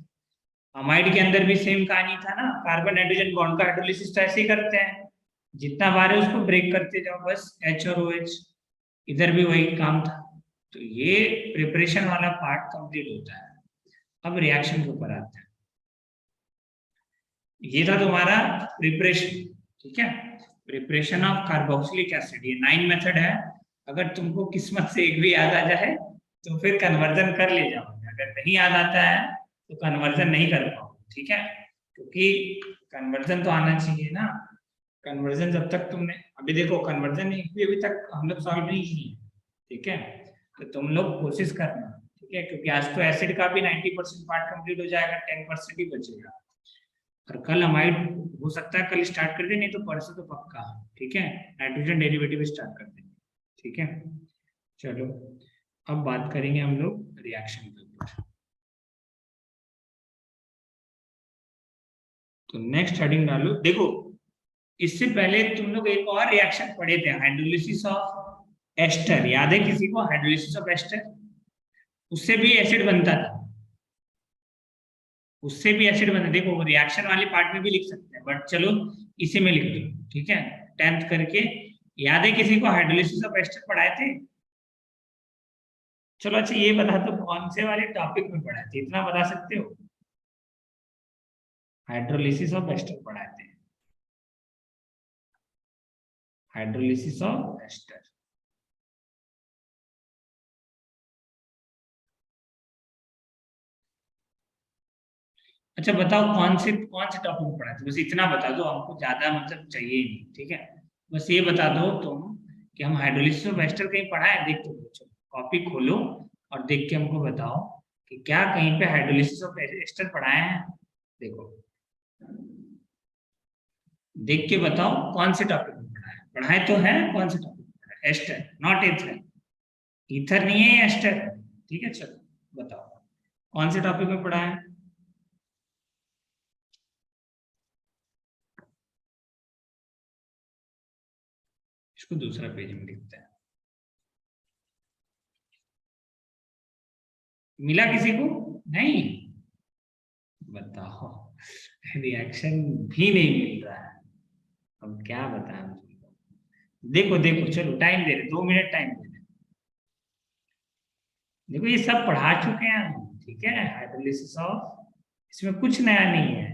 अमाइड के अंदर भी सेम कहानी था ना, कार्बन हाइड्रोजन बॉन्ड का हाइड्रोलिसिस तो ऐसे ही करते हैं, जितना बार है उसको ब्रेक करते जाओ, बस H और OH। इधर भी वही काम था। तो ये प्रिपरेशन वाला पार्ट कंप्लीट होता है। अब रिएक्शन के ऊपर आता है। ये था तुम्हारा प्रिपरेशन, ठीक है, प्रिपरेशन ऑफ कार्बोक्सिलिक एसिड। ये 9 मेथड है। अगर तुमको किस्मत से एक भी याद आ जाए तो फिर कन्वर्जन कर ले जाओगे, अगर नहीं याद आता है तो कन्वर्जन नहीं कर पाओगे, ठीक है, क्योंकि कन्वर्जन तो आना चाहिए ना। कन्वर्जन जब तक तुमने, अभी देखो कन्वर्जन एक भी अभी तक हम लोग सॉल्व नहीं किए, ठीक है, तो तुम लोग कोशिश करना, ठीक है, क्योंकि आज तो एसिड का भी 90% पार्ट कंप्लीट हो जाएगा, 10% ही बचेगा। और कल अमाइड हो सकता है कल स्टार्ट कर दे, नहीं तो परसों तो पक्का, ठीक है, नाइट्रोजन डेरिवेटिव स्टार्ट कर देंगे, ठीक है। चलो अब बात करेंगे हम लोग रिएक्शन के ऊपर। तो नेक्स्ट हेडिंग डालो। देखो इससे पहले तुम लोग एक और रिएक्शन पढ़े थे, हाइड्रोलिसिस ऑफ एस्टर, याद है किसी को हाइड्रोलिसिस ऑफ एस्टर? उससे भी एसिड बनता था, उससे भी एसिड बनता। देखो रिएक्शन वाले पार्ट में भी लिख सकते हैं, बट चलो इसी में लिख दो, ठीक है, 10th करके। याद है किसी को हाइड्रोलिसिस ऑफ एस्टर पढ़ाए थे? चलो अच्छा ये बता दो कौन से वाले टॉपिक में पढ़ाए थे, इतना बता सकते हो? हाइड्रोलिसिस ऑफ एस्टर पढ़ाए थे, हाइड्रोलिसिस ऑफ एस्टर। अच्छा बताओ कौन से टॉपिक पढ़ाए थे, बस इतना बता दो, हमको ज्यादा मतलब चाहिए ही नहीं, ठीक है, बस ये बता दो तुम कि हम हाइड्रोलिसिस ऑफ एस्टर कहीं पढ़ाए, देख तो चलो कॉपी खोलो और देख के हमको बताओ कि क्या कहीं पे हाइड्रोलिसिस ऑफ एस्टर पढ़ाए हैं। देखो देख के बताओ कौन से टॉपिक में पढ़ाए, पढ़ाए तो है, कौन से टॉपिक में पढ़ाए? एस्टर नॉट ईथर, ईथर नहीं है एस्टर, ठीक है। चलो बताओ कौन से टॉपिक में पढ़ाए? इसको दूसरा पेज में लिखते हैं। मिला किसी को? नहीं, बताओ रिएक्शन भी नहीं मिल रहा है, अब क्या बताएं तुमको। देखो देखो चलो टाइम दे रहे, 2 मिनट टाइम दे रहे। देखो ये सब पढ़ा चुके हैं हम, ठीक है, हाइड्रोलिसिस ऑफ, इसमें कुछ नया नहीं है।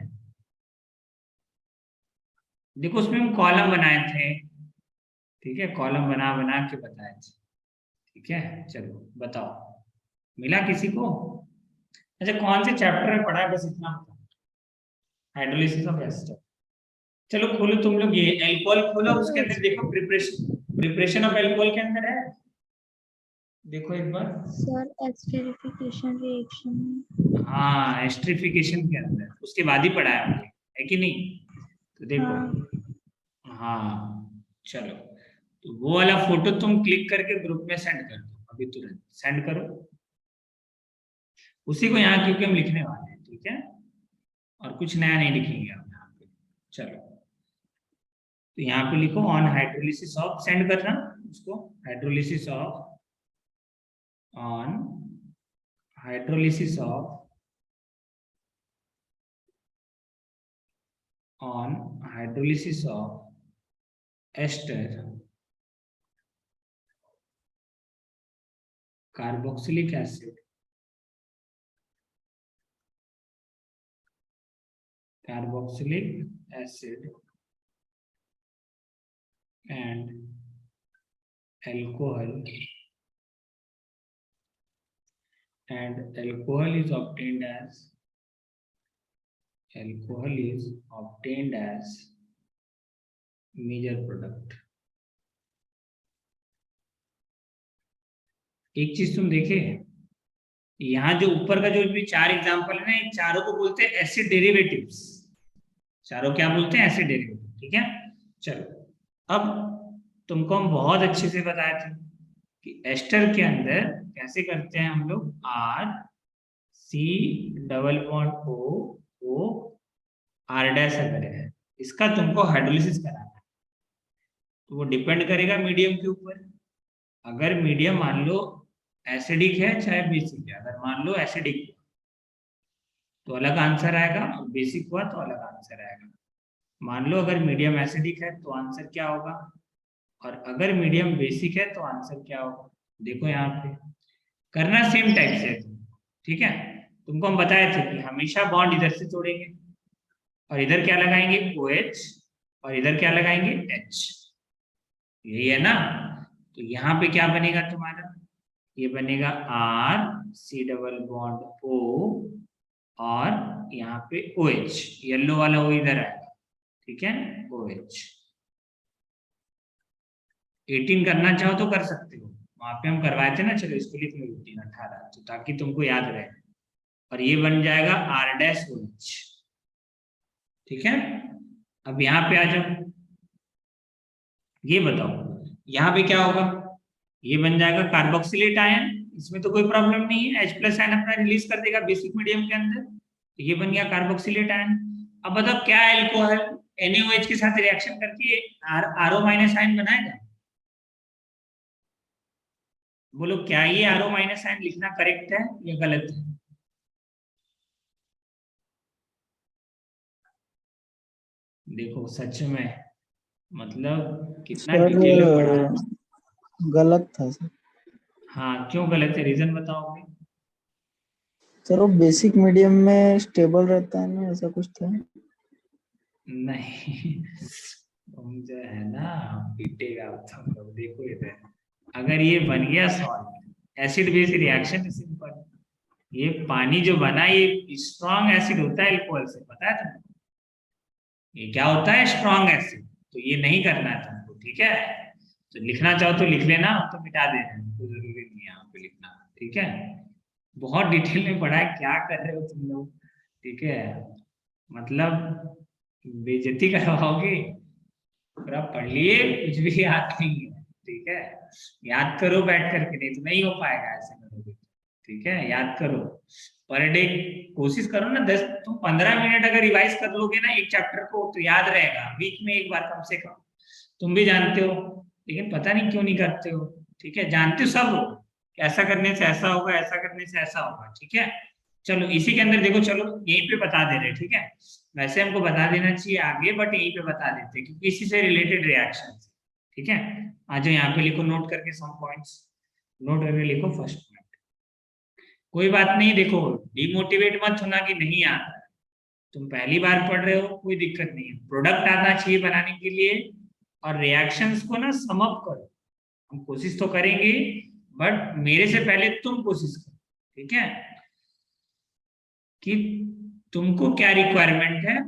देखो उसमें हम कॉलम बनाए थे, ठीक है, कॉलम बना बना के बताए थे, ठीक है। चलो बताओ मिला किसी को? अच्छा कौन से चैप्टर में पढ़ा है, बस इतना बताओ, हाइड्रोलिसिस ऑफ एस्टर। चलो खोलो तुम लोग, ये एल्कोहल खोलो, उसके अंदर देखो प्रिपरेशन ऑफ एल्कोहल के अंदर है, देखो एक बार। Sir esterification reaction. हाँ एस्ट्रिफिकेशन के अंदर, उसके बाद ही पढ़ा है हमने, है कि नहीं? तो देखो हाँ चलो, तो वो वाला फोटो तुम क्लिक करके ग्रुप में सेंड कर दो, अभी तुरंत सेंड करो उसी को यहाँ, क्योंकि हम लिखने वाले हैं, ठीक है, और कुछ नया नहीं लिखेंगे हम यहाँ पे। चलो तो यहाँ पे लिखो ऑन हाइड्रोलिसिस ऑफ, सेंड करना उसको, hydrolysis of, on hydrolysis of, on hydrolysis of ester carboxylic acid, carboxylic acid and alcohol, and alcohol is obtained as, alcohol is obtained as major product। एक चीज तुम देखे, यहाँ जो ऊपर का जो भी 4 एग्जांपल है ना, इन चारों को बोलते हैं एसिड डेरिवेटिव्स, चारों क्या बोलते हैं? एसिड डेरिवेटिव, ठीक है। चलो अब तुमको हम बहुत अच्छे से बताए थे कि एस्टर के अंदर कैसे करते हैं हम लोग, R C double bond O R dash अगर है, इसका तुमको हाइड्रोलिसिस कराना है, तो वो डिपेंड करेगा मीडियम के ऊपर। अगर मीडियम मान लो एसिडिक है चाहे बेसिक है, अगर मान लो एसिडिक तो अलग आंसर आएगा, और बेसिक हुआ तो अलग आंसर आएगा। मान लो अगर मीडियम एसिडिक है तो आंसर क्या होगा, और अगर मीडियम बेसिक है तो आंसर क्या होगा। देखो यहाँ पे करना सेम टाइप से, ठीक है। तुमको हम बताए थे कि हमेशा बॉन्ड इधर से तोड़ेंगे और इधर क्या लगाएंगे OH, और इधर क्या लगाएंगे H, यही है ना। तो यहाँ पे क्या बनेगा तुम्हारा, ये बनेगा R C double bond O और यहाँ पे OH, येलो वाला वो इधर आएगा, ठीक है, OH। 18 करना चाहो तो कर सकते हो, वहां पे हम करवाए थे ना, चलो इसको लिख लो 18 18, तो ताकि तुमको याद रहे। और ये बन जाएगा R डैश OH, ठीक है। अब यहाँ पे आ जाओ, ये बताओ यहाँ पे क्या होगा, ये बन जाएगा कार्बोक्सिलेट आयन, इसमें तो कोई प्रॉब्लम नहीं है, H+ आयन अपना रिलीज कर देगा बेसिक मीडियम के अंदर, तो ये बन गया कार्बोक्सिलेट आयन। अब बताओ क्या एल्कोहल NaOH के साथ रिएक्शन करके RO- आयन बनाएगा? बोलो क्या ये RO- आयन लिखना करेक्ट है या गलत है? देखो सच में, मतलब कितना डिटेल में पढ़ा। गलत था सर। हाँ क्यों गलत है, रीजन बताओगे? सर वो बेसिक मीडियम में स्टेबल रहता है ना, ऐसा कुछ था। नहीं तुम जो है ना पीटेगा तुम लोग, देखो इधर, अगर ये बन गया salt, acid base reaction simple, ये पानी जो बना ये स्ट्रॉन्ग एसिड होता है अल्कोहल से, पता है तुमको? ये क्या होता है? Strong acid. तो ये नहीं करना है तुमको, ठीक है। तो लिखना चाहो तो लिख लेना, तो मिटा देना, कोई जरूरी नहीं है यहाँ पे लिखना, ठीक है। बहुत डिटेल में पढ़ा है, क्या कर रहे हो तुम लोग, ठीक है, मतलब बेइज्जती करवाओगे। पूरा पढ़ लिए, कुछ भी याद नहीं है, ठीक है। याद करो बैठ करके, नहीं तो नहीं हो पाएगा ऐसे करोगे, ठीक है। याद करो पर डे, कोशिश करो ना 10 तुम 15 मिनट अगर रिवाइज कर लोगे ना एक चैप्टर को, तो याद रहेगा, वीक में एक बार कम से कम। तुम भी जानते हो, लेकिन पता नहीं क्यों नहीं करते हो, ठीक है। जानते हो सब हो, ऐसा करने से ऐसा होगा, ऐसा करने से ऐसा होगा, ठीक है। चलो इसी के अंदर देखो, चलो यहीं पे बता दे रहे, ठीक है। वैसे हमको बता देना चाहिए आगे, बट यहीं पे बता देते क्योंकि इसी से रिलेटेड रिएक्शन, ठीक है। आ जाओ यहाँ पे लिखो नोट करके सम पॉइंट्स, नोट करके लिखो फर्स्ट पॉइंट। कोई बात नहीं, देखो डिमोटिवेट मत होना कि नहीं आता, तुम पहली बार पढ़ रहे हो, कोई दिक्कत नहीं है, प्रोडक्ट आना चाहिए बनाने के लिए, और रिएक्शंस को ना सम अप करो। हम कोशिश तो करेंगे, बट मेरे से पहले तुम कोशिश करो, ठीक है, कि तुमको क्या रिक्वायरमेंट है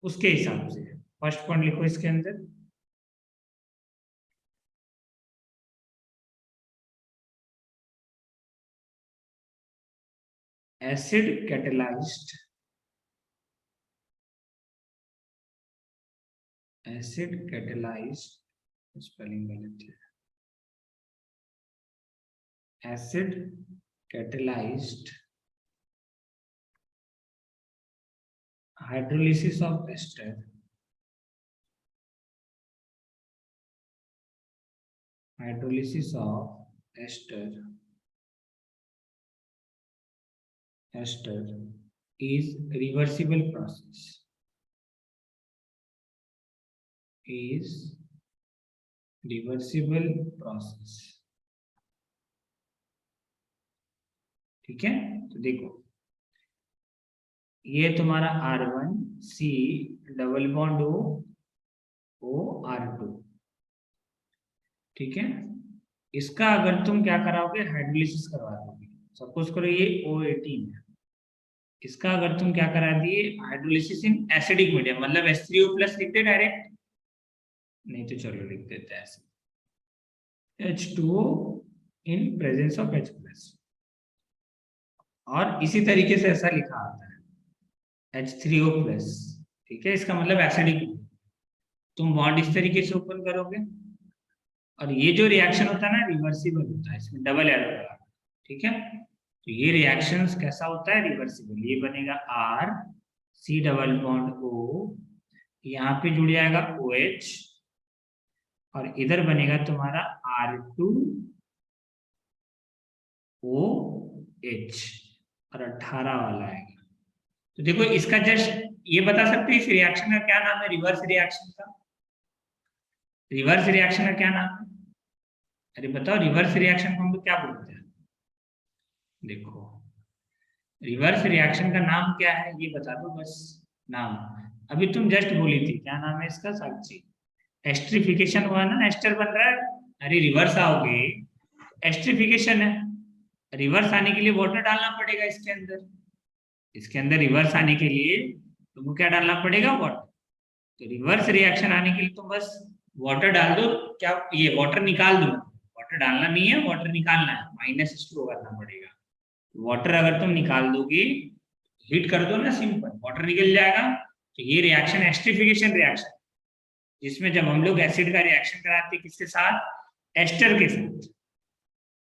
उसके हिसाब से, फर्स्ट पॉइंट लिखो इसके अंदर, acid catalysed, acid catalysed, spelling गलत है, acid catalysed hydrolysis of ester, hydrolysis of ester is reversible process, is reversible process। ठीक है, तो देखो ये तुम्हारा R1C double bond O, R2, ठीक है। इसका अगर तुम क्या कराओगे, हाइड्रोलिसिस करवा दोगे, सपोज करो ये O18 है, इसका अगर तुम क्या करा दिए, हाइड्रोलिसिस इन एसिडिक मीडियम, मतलब H3O+ लिखते डायरेक्ट, नहीं तो चलो लिख देते हैं ऐसे, H2O in presence of H+, और इसी तरीके से ऐसा लिखा आता है H3O+, ठीक है। इसका मतलब एसिडिक, तुम बॉन्ड इस तरीके से ओपन करोगे, और ये जो रिएक्शन होता है ना, रिवर्सिबल होता है, इसमें डबल एरो लगा, ठीक है। तो ये रिएक्शंस कैसा होता है, रिवर्सिबल। ये बनेगा R, C double bond O, यहाँ पे जुड़ जाएगा OH, और इधर बनेगा तुम्हारा R2OH, और 18 वाला आएगा। तो देखो इसका जस्ट ये बता सकते हैं इस रिएक्शन का क्या नाम है, रिवर्स रिएक्शन का, रिवर्स रिएक्शन का क्या नाम है, अरे बताओ, रिवर्स रिएक्शन को हम लोग क्या बोलते हैं। देखो रिवर्स रिएक्शन का नाम क्या है, ये बता दो बस नाम। अभी तुम जस्ट बोली थी, क्या नाम है इसका साक्षी, एस्ट्रिफिकेशन हुआ ना, एस्टर बन रहा है। अरे रिवर्स आओगे, एस्ट्रिफिकेशन है, रिवर्स आने के लिए वाटर डालना पड़ेगा इसके अंदर, इसके अंदर रिवर्स आने के लिए तुमको क्या डालना पड़ेगा, वाटर। तो रिवर्स रिएक्शन आने के लिए तुम बस वाटर डाल दो, क्या ये वाटर निकाल दो, वाटर डालना नहीं है, वाटर निकालना है, -2 करना पड़ेगा। वाटर अगर तुम निकाल दोगे, हीट कर दो ना सिंपल, वाटर निकल जाएगा। तो ये रिएक्शन एस्ट्रिफिकेशन रिएक्शन, जिसमें जब हम लोग एसिड का रिएक्शन कराते हैं किसके साथ, एस्टर के साथ,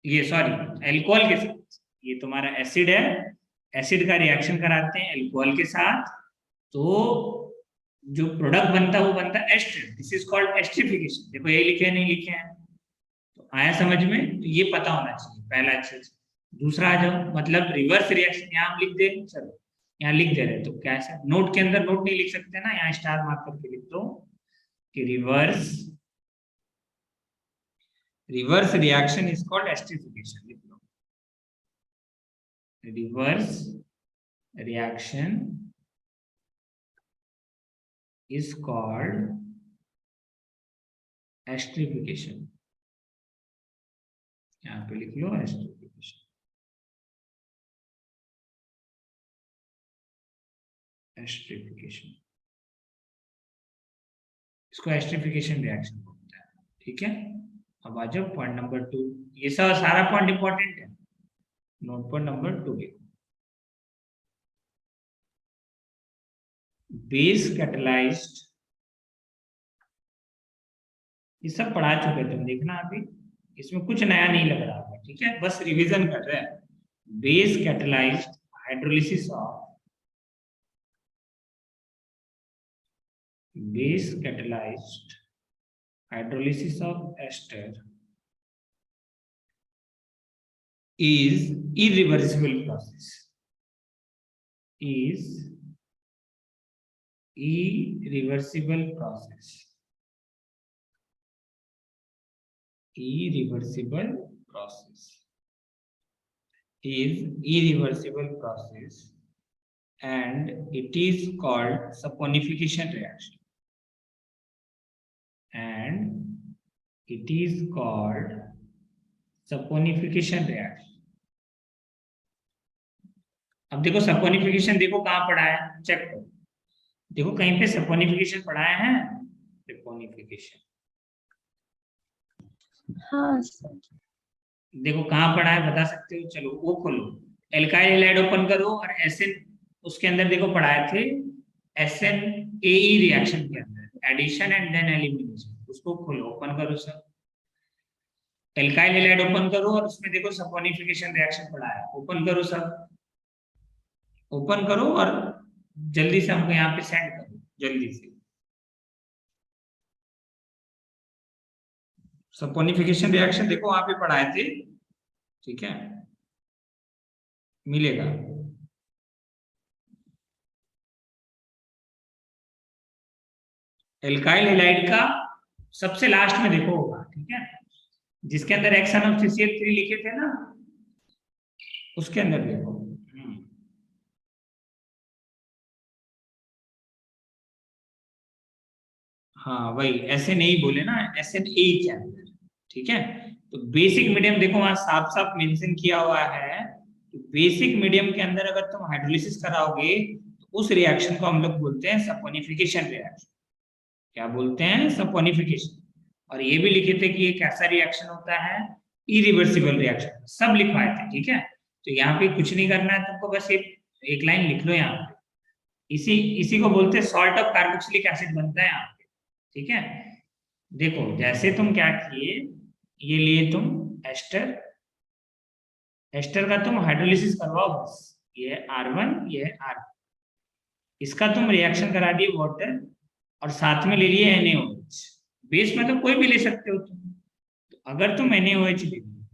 ये सॉरी अल्कोहल के साथ, ये तुम्हारा एसिड है, एसिड का रिएक्शन कराते हैं अल्कोहल के साथ, तो जो प्रोडक्ट बनता है वो बनता है ester, this is called esterification. देखो यही लिखे हैं, नहीं लिखे हैं, तो आया समझ में, तो ये पता होना चाहिए पहला चीज। दूसरा आ जाओ, मतलब रिवर्स रिएक्शन यहाँ हम लिख दे, चलो यहाँ लिख दे रहे, तो क्या है, नोट के अंदर नोट नहीं लिख सकते ना, यहाँ स्टार मार्क करके लिख दो कि reverse reaction is called esterification, लिख लो, reverse reaction is called esterification, यहाँ पे लिख लो एस्ट्रिफिकेशन, एस्ट्रिफिकेशन, इसको एस्ट्रिफिकेशन रिएक्शन बोलते हैं, ठीक है। अब आ जाओ पॉइंट नंबर 2, ये सब सारा पॉइंट इंपॉर्टेंट है, नोट पॉइंट नंबर 2 लिखो, बेस कैटेलाइज्ड, ये सब पढ़ा चुके तुम, देखना अभी इसमें कुछ नया नहीं लग रहा है, ठीक है, बस रिवीजन कर रहे हैं। Base catalysed hydrolysis of, base catalysed hydrolysis of ester is irreversible process, is irreversible process, irreversible process, is irreversible process, and it is called saponification reaction, and it is called saponification reaction। अब देखो saponification देखो कहाँ पड़ा है, check करो, देखो कहीं पे सपोनिफिकेशन पढ़ाया है, सपोनिफिकेशन हाँ सर। देखो कहाँ पढ़ा है बता सकते हो? चलो वो खोलो, एल्काइल हैलाइड ओपन करो और एसएन, उसके अंदर देखो पढ़ाए थे एसएन एई रिएक्शन के अंदर एडिशन एंड देन एलिमिनेशन, उसको खोलो ओपन करो सब। एल्काइल हैलाइड ओपन करो और उसमें देखो सपोनिफिकेशन रिएक्शन पढ़ा है, ओपन करो सब, ओपन करो और जल्दी से हमको यहाँ पे सेंड करो जल्दी से। सपोनिफिकेशन रिएक्शन देखो वहां पे पढ़ाए थे, ठीक है, मिलेगा। एल्काइल हैलाइड का सबसे लास्ट में देखो होगा, ठीक है, जिसके अंदर एक्शन ऑफ CCl3 लिखे थे ना, उसके अंदर देखो। हाँ वही ऐसे नहीं बोले ना, SNA के अंदर, ठीक है। तो बेसिक मीडियम देखो वहां साफ साफ मेंशन किया हुआ है, तो बेसिक मीडियम के अंदर अगर तुम हाइड्रोलिसिस कराओगे तो उस रिएक्शन को हम लोग बोलते हैं सपोनिफिकेशन रिएक्शन। क्या बोलते हैं? सपोनिफिकेशन। और ये भी लिखे थे कि ये कैसा रिएक्शन होता है, इरिवर्सिबल रिएक्शन, सब लिखवाए थे, ठीक है। तो यहाँ पे कुछ नहीं करना है तुमको, बस एक लाइन लिख लो यहाँ पे, इसी इसी को बोलते हैं सॉल्ट ऑफ कार्बोक्सिलिक एसिड बनता है यहाँ पे, ठीक है। देखो जैसे तुम क्या किए, ये लिए तुम एस्टर, एस्टर का तुम हाइड्रोलिसिस करवाओ बस, ये R1 ये R, इसका तुम रिएक्शन करा दिए वाटर और साथ में ले लिए NaOH। बेस में तो कोई भी ले सकते हो तुम, तो अगर तुम NaOH ले लो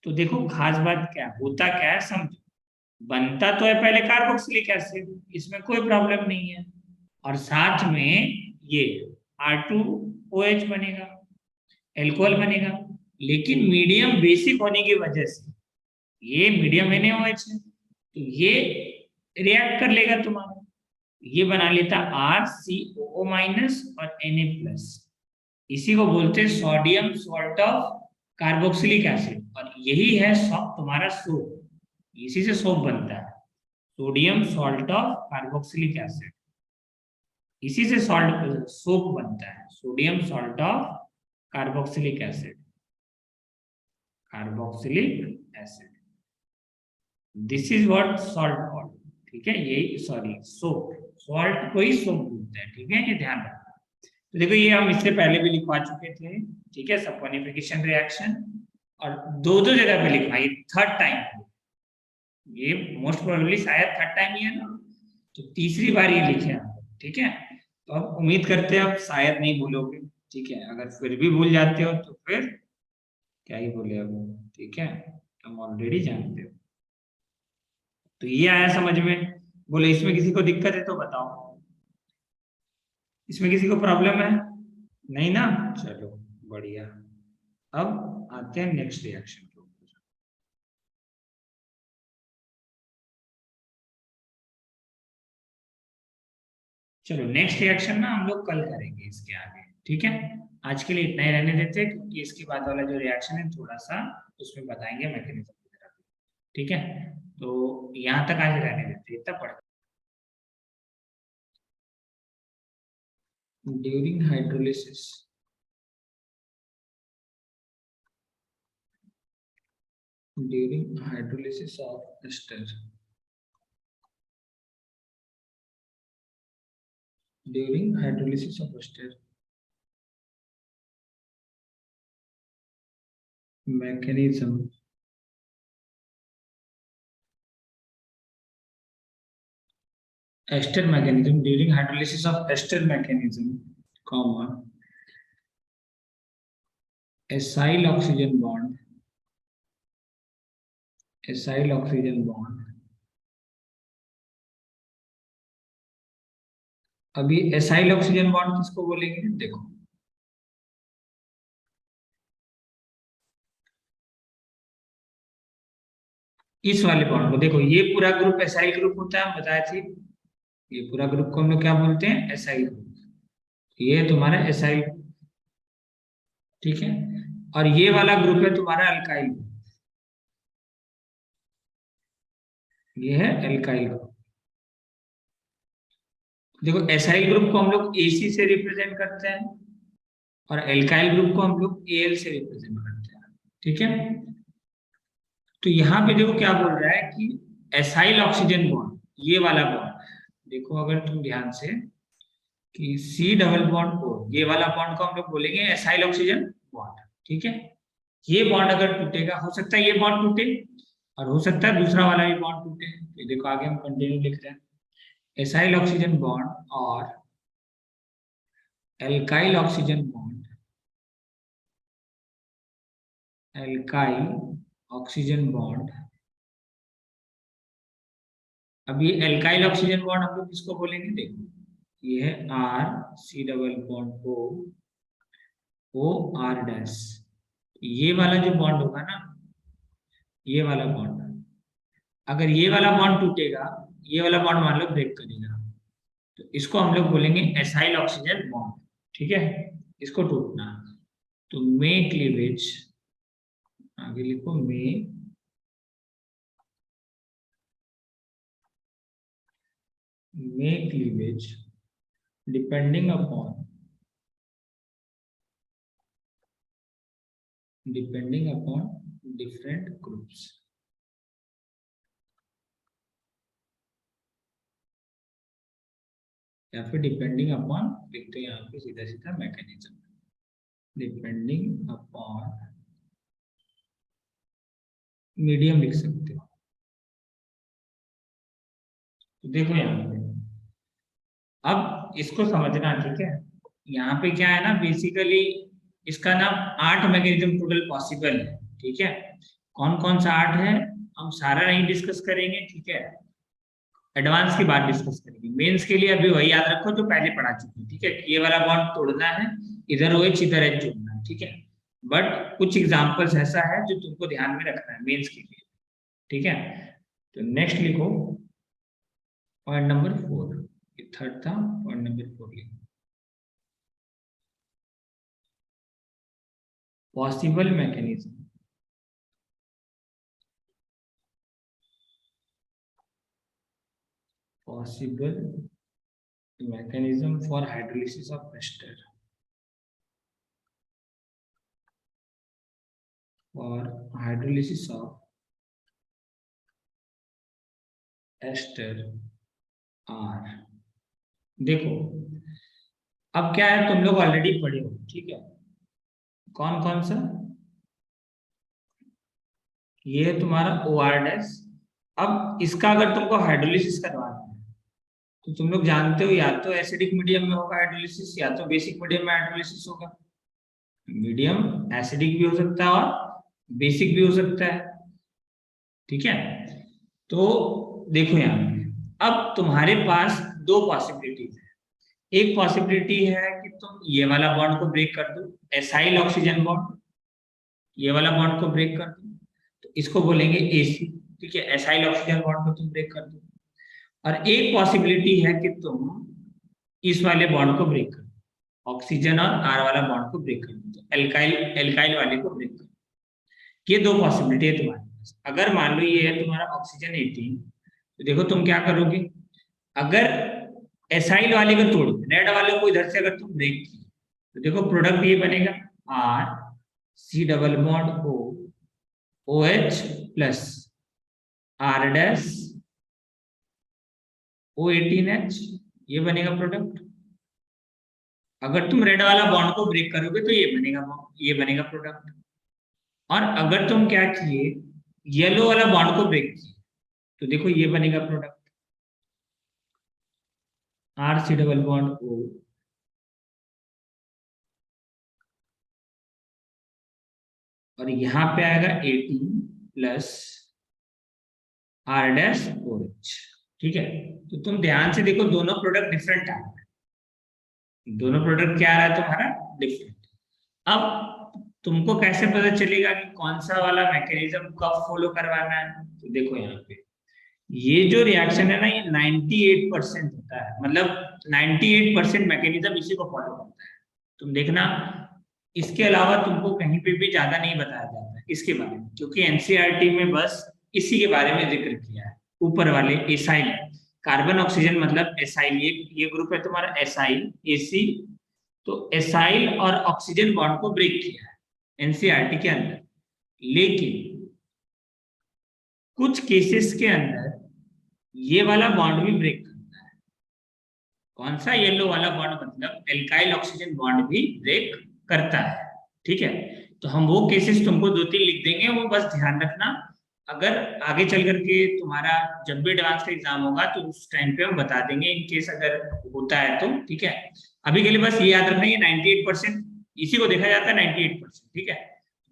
तो देखो खास बात क्या होता, क्या है समझो, बनता तो है पहले कार्बोक्सिलिक एसिड, इसमें कोई प्रॉब्लम नहीं है, और साथ में ये R2OH बनेगा, एल्कोहल बनेगा। लेकिन मीडियम बेसिक होने की वजह से ये मीडियम NaOH है, तो ये रिएक्ट कर लेगा तुम्हारा, ये बना लेता RCOO- और Na+, इसी को बोलते हैं sodium salt of carboxylic acid, और यही है तुम्हारा सोप, इसी से सोप बनता है, sodium salt of carboxylic acid, इसी से सॉल्ट सोप बनता है, sodium salt of carboxylic acid, carboxylic acid, this is what salt called, ठीक है, ये सॉरी सोप, सॉल्ट को ही सोप बोलते हैं, ठीक है, ये ध्यान रखना। तो देखो ये हम इससे पहले भी लिखवा चुके थे, ठीक है, सपोनिफिकेशन रिएक्शन, और दो दो जगह पे लिखा, ये थर्ड टाइम, ये मोस्ट प्रोबेबली शायद थर्ड टाइम ही है ना, तो तीसरी बार ये लिखे हम, ठीक है। तो अब उम्मीद करते हैं आप शायद नहीं भूलोगे, ठीक है, अगर फिर भी भूल जाते हो तो फिर क्या ही बोले अब, ठीक है, हम ऑलरेडी जानते हो। तो ये आया समझ में? बोले इसमें किसी को दिक्कत है तो बताओ, इसमें किसी को प्रॉब्लम है? नहीं ना, चलो बढ़िया। अब आते हैं नेक्स्ट रिएक्शन के ऊपर। चलो नेक्स्ट रिएक्शन ना हम लोग कल करेंगे इसके आगे, ठीक है। आज के लिए इतना ही रहने देते हैं, क्योंकि इसके बाद वाला जो रिएक्शन है थोड़ा सा उसमें बताएंगे मैकेनिज्म वगैरह, ठीक है। तो यहाँ तक आज रहने देते हैं, इतना पढ़। During hydrolysis, during hydrolysis of ester, during hydrolysis of ester, mechanism, ester mechanism, during hydrolysis of ester mechanism, comma, acyl oxygen bond, acyl oxygen bond, अभी एसाइल ऑक्सीजन बॉन्ड किसको बोलेंगे देखो, इस वाले बॉन्ड को देखो, ये पूरा ग्रुप एसाइल ग्रुप होता है, हम बताए थे, ये पूरा ग्रुप को हम लोग क्या बोलते हैं? एसाइल ग्रुप, ये तुम्हारा एसाइल, ठीक है। और ये वाला ग्रुप है तुम्हारा अल्काइल ग्रुप, ये है एल्काइल ग्रुप, देखो एसाइल ग्रुप को हम लोग AC से रिप्रेजेंट करते हैं और एल्काइल ग्रुप को हम लोग AL से रिप्रेजेंट करते हैं, ठीक है। तो यहाँ पे देखो क्या बोल रहा है कि एसाइल ऑक्सीजन बॉन्ड, ये वाला बॉन्ड, देखो अगर तुम ध्यान से कि C डबल बॉन्ड O, ये वाला बॉन्ड को हम लोग बोलेंगे एसाइल ऑक्सीजन बॉन्ड, ठीक है। ये बॉन्ड अगर टूटेगा, हो सकता है ये बॉन्ड टूटे और हो सकता है दूसरा वाला भी बॉन्ड टूटे। तो देखो आगे हम कंटिन्यू लिख रहे हैं, एसाइल ऑक्सीजन बॉन्ड और alkyl oxygen bond, alkyl oxygen bond. अब ये एल्काइल ऑक्सीजन बॉन्ड हम लोग किसको बोलेंगे, देखो ये है R, C double bond O R dash. ये वाला जो बॉन्ड होगा ना, ये वाला बॉन्ड, अगर ये वाला बॉन्ड टूटेगा, ये वाला बॉन्ड मान लो ब्रेक करेगा, तो इसको हम लोग बोलेंगे एसाइल ऑक्सीजन बॉन्ड, ठीक है। इसको टूटना, तो मे क्लीवेज, आगे लिखो may cleavage depending upon different groups. या फिर डिपेंडिंग अपॉन लिखते हैं यहाँ पे सीधा सीधा मैकेनिज्म, डिपेंडिंग अपॉन मीडियम लिख सकते हो। तो देखो यहाँ पे अब इसको समझना, ठीक है। यहाँ पे क्या है ना, बेसिकली इसका नाम 8 मैकेनिज्म टोटल पॉसिबल है, ठीक है। कौन कौन सा 8 है हम सारा नहीं डिस्कस करेंगे, ठीक है। एडवांस की बात डिस्कस करेंगे, मेंस के लिए अभी वही याद रखो जो पहले पढ़ा चुके हैं, ठीक है। ये वाला बॉन्ड तोड़ना है, इधर OH इधर H जोड़ना है, ठीक है। बट कुछ एग्जांपल्स ऐसा है जो तुमको ध्यान में रखना है मेंस के लिए, ठीक है। तो नेक्स्ट लिखो पॉइंट नंबर 4, ये थर्ड था, पॉइंट नंबर 4 लिखो, possible mechanism for hydrolysis of ester, और हाइड्रोलिसिस ऑफ एस्टर R। देखो अब क्या है, तुम लोग ऑलरेडी पढ़े हो, ठीक है। कौन कौन सा, ये है तुम्हारा OR डैश। अब इसका अगर तुमको हाइड्रोलिसिस करवाना है तो तुम लोग जानते हो या तो एसिडिक मीडियम में होगा हाइड्रोलिसिस, या तो बेसिक मीडियम में हाइड्रोलिसिस होगा। मीडियम एसिडिक भी हो सकता है और बेसिक भी हो सकता है, ठीक है। तो देखो यहाँ पे अब तुम्हारे पास 2 पॉसिबिलिटीज है। एक पॉसिबिलिटी है कि तुम ये वाला बॉन्ड को ब्रेक कर दो, एसाइल ऑक्सीजन बॉन्ड, ये वाला बॉन्ड को ब्रेक कर दो, तो इसको बोलेंगे AC, ठीक है। एसाइल ऑक्सीजन बॉन्ड को तुम ब्रेक कर दो। और एक पॉसिबिलिटी है कि तुम इस वाले बॉन्ड को ब्रेक कर दो, ऑक्सीजन और R वाला बॉन्ड को ब्रेक कर दो, एल्काइल वाले को ब्रेक कर दो। ये 2 पॉसिबिलिटी है तुम्हारे पास। अगर मान लो ये है तुम्हारा ऑक्सीजन 18, तो देखो तुम क्या करोगे, अगर एसाइल वाले को तोड़, रेड वाले को इधर से अगर तुम ब्रेक किए, तो देखो प्रोडक्ट ये बनेगा R, C double bond O, OH plus R dash O18H, ये बनेगा प्रोडक्ट। अगर तुम रेड वाला बॉन्ड को ब्रेक करोगे तो ये बनेगा प्रोडक्ट। और अगर तुम क्या किए, येलो वाला बॉन्ड को ब्रेक किए, तो देखो ये बनेगा product, R, C double bond O, और यहाँ पे आएगा 18 प्लस R डैश OH, ठीक है। तो तुम ध्यान से देखो, दोनों प्रोडक्ट डिफरेंट आ रहा है, दोनों प्रोडक्ट क्या आ रहा है तुम्हारा, डिफरेंट। अब तुमको कैसे पता चलेगा कि कौन सा वाला मैकेनिज्म कब फॉलो करवाना है, तो देखो यहाँ पे ये जो रिएक्शन है ना, ये 98% होता है, मतलब 98% मैकेनिज्म इसी को फॉलो करता है। तुम देखना, इसके अलावा तुमको कहीं पे भी ज्यादा नहीं बताया जाता है इसके बारे में, क्योंकि NCERT में बस इसी के बारे में जिक्र किया है, ऊपर वाले एसाइल। कार्बन ऑक्सीजन मतलब एसाइल, ये ग्रुप है तुम्हारा एसाइल एसी। तो एसाइल और ऑक्सीजन बॉन्ड को ब्रेक किया है एनसीईआरटी के अंदर, लेकिन कुछ केसेस के अंदर ये वाला बॉन्ड भी ब्रेक करता है। कौन सा? येलो वाला बॉन्ड, मतलब एल्काइल ऑक्सीजन बॉन्ड भी ब्रेक करता है। ठीक है, तो हम वो केसेस तुमको 2-3 लिख देंगे, वो बस ध्यान रखना। अगर आगे चल करके तुम्हारा जब भी एडवांस का एग्जाम होगा तो उस टाइम पे हम बता देंगे इन केस अगर होता है तो। ठीक है, अभी के लिए बस ये याद रखना, ये 98% इसी को देखा जाता है 98%। ठीक है,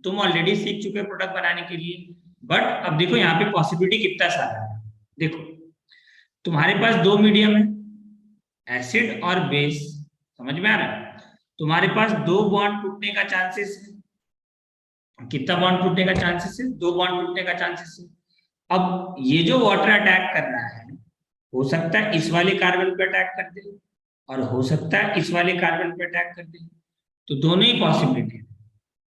तुम ऑलरेडी सीख चुके प्रोडक्ट बनाने के लिए, बट अब देखो यहाँ पे पॉसिबिलिटी कितना सारा है। देखो तुम्हारे पास 2 मीडियम है, एसिड और बेस, समझ में आ रहा है? तुम्हारे पास 2 बॉन्ड टूटने का चांसेस है। कितना बॉन्ड टूटने का चांसेस है? 2 बॉन्ड टूटने का चांसेस है। अब ये जो वाटर अटैक कर रहा है, हो सकता है इस वाले कार्बन पे अटैक कर दे और हो सकता है इस वाले कार्बन पे अटैक कर दे, तो दोनों ही पॉसिबिलिटी है।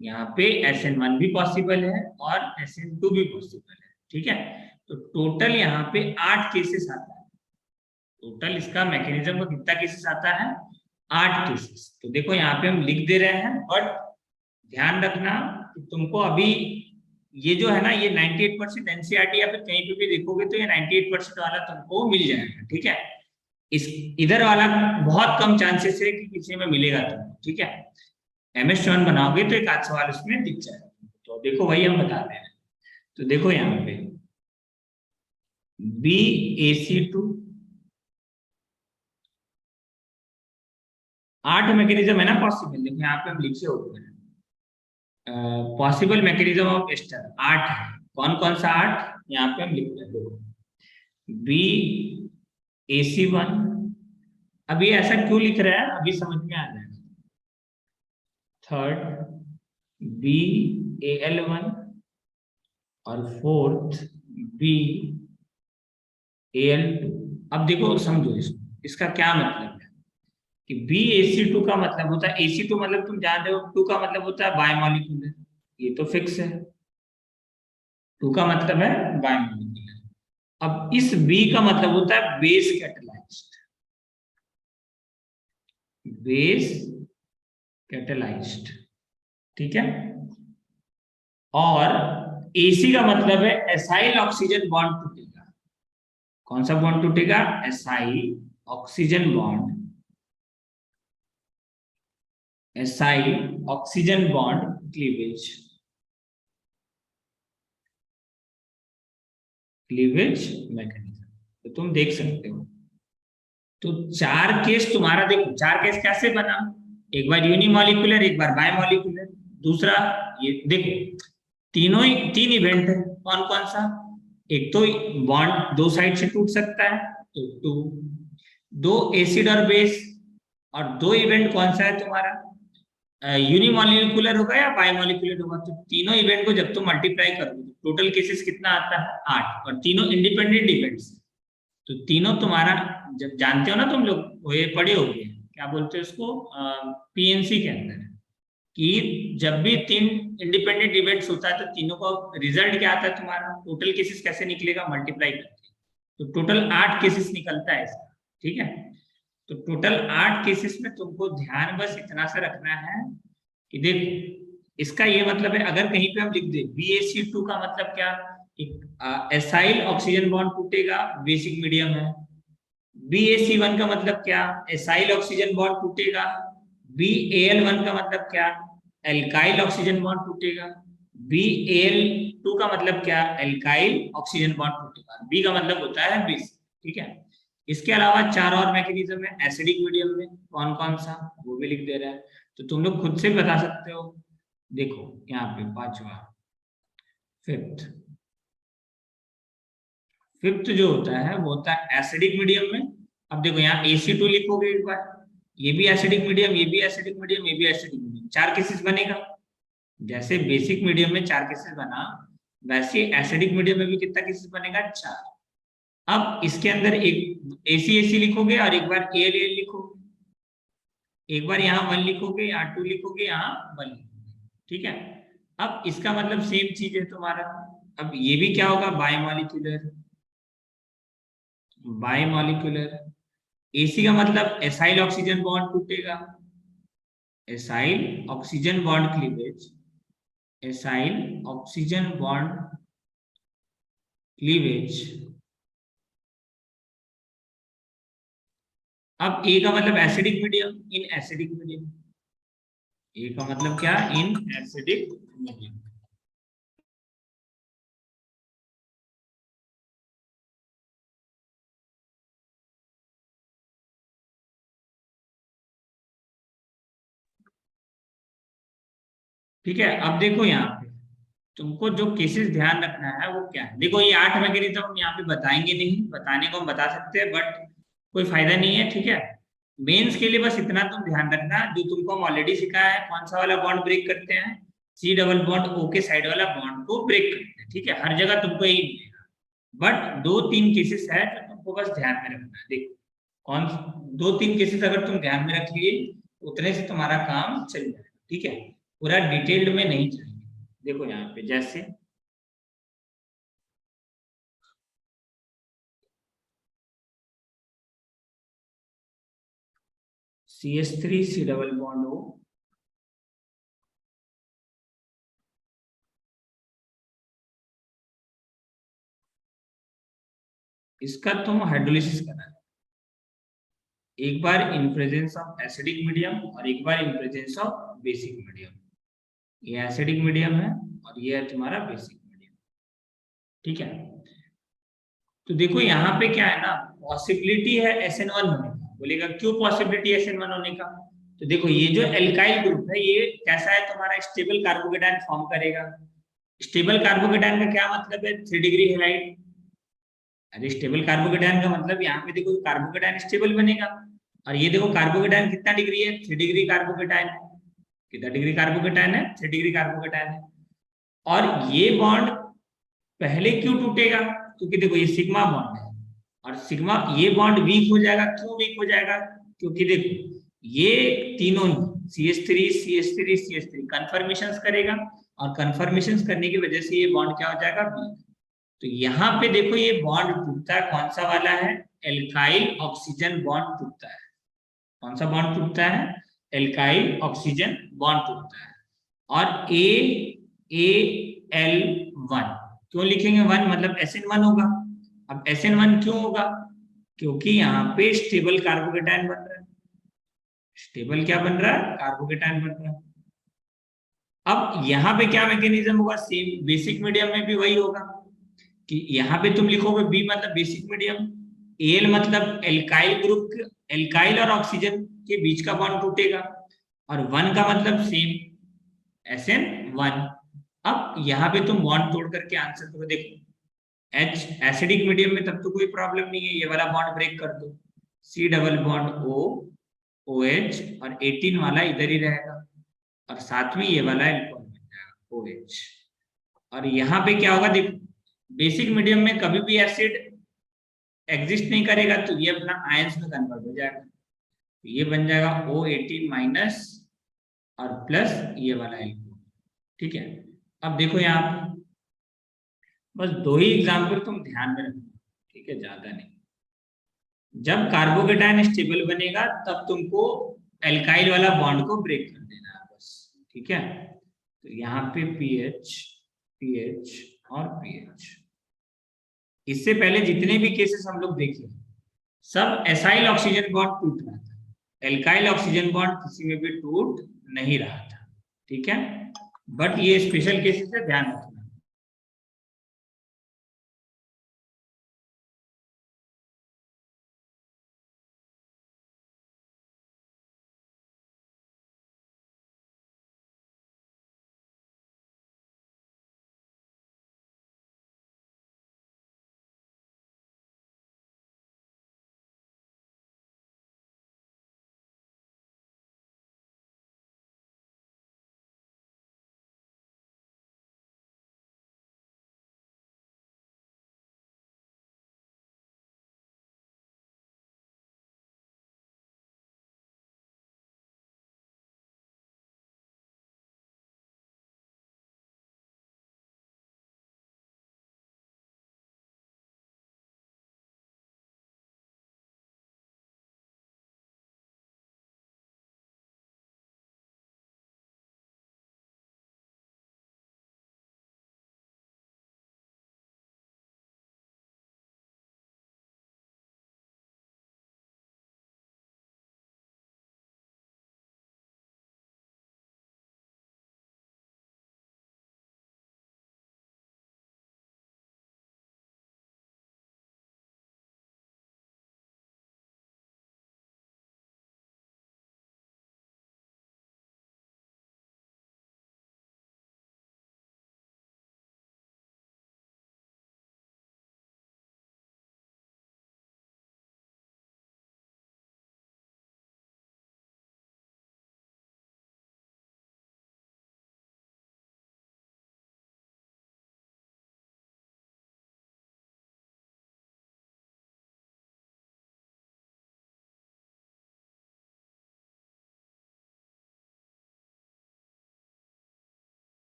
यहाँ पे SN1 भी पॉसिबल है और SN2 भी पॉसिबल है। ठीक है, तो टोटल यहाँ पे 8 केसेस आता है। टोटल इसका मैकेनिज्म का कितना केसेस आता है? 8 केसेस। तो देखो यहाँ पे हम लिख दे रहे हैं, बट ध्यान रखना कि तुमको अभी ये जो है ना, ये 98% एनसीईआरटी या फिर कहीं पे भी देखोगे तो ये 98% वाला तुमको मिल जाएगा। ठीक है, इस इधर वाला बहुत कम चांसेस है कि किसी में मिलेगा तुमको। ठीक है, MS1 बनाओगे तो एक आध सवाल उसमें दिख जाएगा। तो देखो वही हम बता रहे हैं। तो देखो यहाँ पे BaC2 8 मैकेनिज्म है ना पॉसिबल। देखो यहाँ पे हम लिखे होते हैं पॉसिबल मैकेनिज्म ऑफ एस्टर 8 है। कौन कौन सा 8 यहाँ पे हम लिखते हैं? देखो BaC1, अब ये ऐसा क्यों लिख रहा है अभी समझ में आ जाएगा। थर्ड BAL1 और फोर्थ BAL2। अब देखो समझो इसको, इसका क्या मतलब है कि BaC2 का मतलब होता है, AC2 मतलब तुम जान रहे हो, 2 का मतलब होता है बायमॉलिक्यूलर, ये तो फिक्स है। 2 का मतलब है बायमॉलिक्यूलर। अब इस B का मतलब होता है बेस कैटलाइज्ड, बेस कैटलाइज्ड। ठीक है, और AC का मतलब है एसाइल ऑक्सीजन बॉन्ड टूटेगा। कौन सा बॉन्ड टूटेगा? Acyl oxygen bond, acyl oxygen bond cleavage, cleavage mechanism. तो तुम देख सकते हो, तो 4 केस तुम्हारा, देखो 4 केस कैसे बना, एक बार यूनिमॉलिक्यूलर, एक बार बायमॉलिक्यूलर, दूसरा ये देखो तीनों ही 3 इवेंट है। कौन कौन सा? एक तो बॉन्ड 2 साइड से टूट सकता है तो 2, 2 एसिड और बेस, और 2 इवेंट कौन सा है तुम्हारा? यूनिमॉलिक्यूलर होगा या बायमॉलिक्यूलर होगा। तो तीनों इवेंट को जब तुम मल्टीप्लाई करोगे तो टोटल केसेस कितना आता है? 8, और तीनों इंडिपेंडेंट इवेंट्स। तो तीनों तुम्हारा, जब जानते हो ना तुम लोग, वो ये पढ़े होंगे, क्या बोलते हैं उसको, PNC के अंदर, कि जब भी 3 इंडिपेंडेंट इवेंट्स होता है तो तीनों का रिजल्ट क्या आता है तुम्हारा? टोटल केसेस कैसे निकलेगा? मल्टीप्लाई करके। तो टोटल 8 केसेस निकलता है इसका। ठीक है, तो टोटल 8 केसेस में तुमको ध्यान बस इतना सा रखना है कि देखो इसका ये मतलब है, अगर कहीं पे हम लिख दे BaC2 का मतलब क्या, एसाइल ऑक्सीजन बॉन्ड टूटेगा, बेसिक मीडियम है। BaC1 का मतलब क्या? एसाइल ऑक्सीजन बॉन्ड टूटेगा। BAL1 का मतलब क्या? एल्काइल ऑक्सीजन बॉन्ड टूटेगा। BAL2 का मतलब क्या? एल्काइल ऑक्सीजन बॉन्ड टूटेगा। B का मतलब होता है बेस। ठीक है, इसके अलावा 4 और मैकेनिज्म है एसिडिक मीडियम में। कौन कौन सा, वो भी लिख दे रहा है, तो तुम लोग खुद से बता सकते हो। देखो यहाँ पे 5वां, फिफ्थ जो होता है वो होता है एसिडिक मीडियम में। अब देखो यहाँ AC2 लिखोगे एक बार, ये भी एसिडिक मीडियम, ये भी एसिडिक मीडियम, ये भी एसिडिक मीडियम, 4 केसेस बनेगा। जैसे बेसिक मीडियम में 4 केसेस बना, वैसे एसिडिक मीडियम में भी कितना केसेस बनेगा? 4। अब इसके अंदर एक AC लिखोगे और एक बार AL लिखोगे, एक बार यहाँ 1 लिखोगे, यहाँ 2 लिखोगे, यहाँ 1 लिखोगे। ठीक है, अब इसका मतलब सेम चीज है तुम्हारा। अब ये भी क्या होगा? Bimolecular, by molecular. एसी का मतलब एसाइल ऑक्सीजन बॉन्ड टूटेगा, acyl oxygen bond cleavage, acyl oxygen bond cleavage. अब ए का मतलब acidic medium, in acidic medium. A का मतलब क्या, इन एसिडिक मीडियम। ठीक है, अब देखो यहाँ पे तुमको जो केसेस ध्यान रखना है वो क्या है। देखो ये 8 मैकेनिज्म हम यहाँ पे बताएंगे नहीं, बताने को हम बता सकते हैं बट कोई फायदा नहीं है, ठीक है। मेंस के लिए बस इतना तुम ध्यान रखना, जो तुमको हम ऑलरेडी सिखाया है, कौन सा वाला बॉन्ड ब्रेक करते हैं, सी डबल बॉन्ड ओ के साइड वाला बॉन्ड को ब्रेक करते हैं, ठीक है। हर जगह तुमको यही मिलेगा, बट 2-3 केसेस है जो तुमको बस ध्यान में रखना है। देखो कौन 2-3 केसेस अगर तुम ध्यान में रख लिए उतने से तुम्हारा काम चल जाएगा, ठीक है। पूरा डिटेल्ड में नहीं चाहिए। देखो यहाँ पे जैसे CH3 C double bond O, इसका तुम हाइड्रोलिसिस करना है, एक बार in presence of acidic medium और एक बार in presence of basic medium. ये एसिडिक मीडियम है और ये है तुम्हारा बेसिक मीडियम, ठीक है। तो देखो यहाँ पे क्या है ना, पॉसिबिलिटी है SN1 होने का। बोलेगा क्यों पॉसिबिलिटी SN1 होने का, तो देखो ये जो एल्काइल ग्रुप है ये कैसा है, तुम्हारा स्टेबल कार्बोकेटायन फॉर्म करेगा। स्टेबल कार्बोकेटायन का क्या मतलब है, 3 डिग्री हैलाइड। अरे स्टेबल कार्बोकेटायन का मतलब यहाँ पे देखो कार्बोकेटायन स्टेबल बनेगा, और ये देखो कार्बोकेटायन कितना डिग्री है, 3 डिग्री कार्बोकेटायन। कितना डिग्री कार्बोकेटायन है, 3 डिग्री कार्बोकेटायन है। और ये बॉन्ड पहले क्यों टूटेगा, क्योंकि देखो ये सिग्मा बॉन्ड है, और सिग्मा ये बॉन्ड वीक हो जाएगा। क्यों वीक हो जाएगा, क्योंकि देखो ये तीनों CH3 CH3 CH3 कन्फर्मेशन करेगा, और कन्फर्मेशन करने की वजह से ये बॉन्ड क्या हो जाएगा, वीक। तो यहाँ पे देखो ये बॉन्ड टूटता है, कौन सा वाला है, एल्काइल ऑक्सीजन बॉन्ड टूटता है। कौन सा बॉन्ड टूटता है, एल्काइल ऑक्सीजन बॉन्ड टूटता है। और AAL1 क्यों लिखेंगे, 1 मतलब SN1 होगा। अब SN1 क्यों होगा, क्योंकि यहाँ पे स्टेबल कार्बोकेटायन बन रहा है। स्टेबल क्या बन रहा है, कार्बोकेटायन बन रहा है। अब यहाँ पे क्या मैकेनिज्म होगा, सेम बेसिक मीडियम में भी वही होगा कि यहाँ पे तुम लिखोगे बी मतलब बेसिक मीडियम, एल मतलब एल्काइल ग्रुप, एल्काइल और ऑक्सीजन के बीच का बॉन्ड टूटेगा, और 1 का मतलब सेम SN1। अब यहाँ पे तुम बॉन्ड तोड़ करके आंसर करो। देखो H एसिडिक मीडियम में तब तो कोई प्रॉब्लम नहीं है, ये वाला बॉन्ड ब्रेक कर दो, C double bond O OH, और 18 वाला इधर ही रहेगा, और साथ में ये वाला एल्कोहल बन जाएगा OH। और यहाँ पे क्या होगा, देखो बेसिक मीडियम में कभी भी एसिड एग्जिस्ट नहीं करेगा, तो ये अपना आयंस में कन्वर्ट हो जाएगा, तो ये बन जाएगा O18 माइनस और प्लस ये वाला एल्कोहल, ठीक है। अब देखो यहाँ पे बस 2 ही एग्जाम्पल तुम ध्यान में रखना, ठीक है, ज्यादा नहीं। जब कार्बोकेटायन स्टेबल बनेगा तब तुमको एल्काइल वाला बॉन्ड को ब्रेक कर देना है बस, ठीक है। तो यहाँ पे पीएच पीएच और पीएच। इससे पहले जितने भी केसेस हम लोग देखे सब एसाइल ऑक्सीजन बॉन्ड टूट रहा था, एल्काइल ऑक्सीजन बॉन्ड किसी में भी टूट नहीं रहा था, ठीक है। बट ये स्पेशल केसेस है, ध्यान रखना।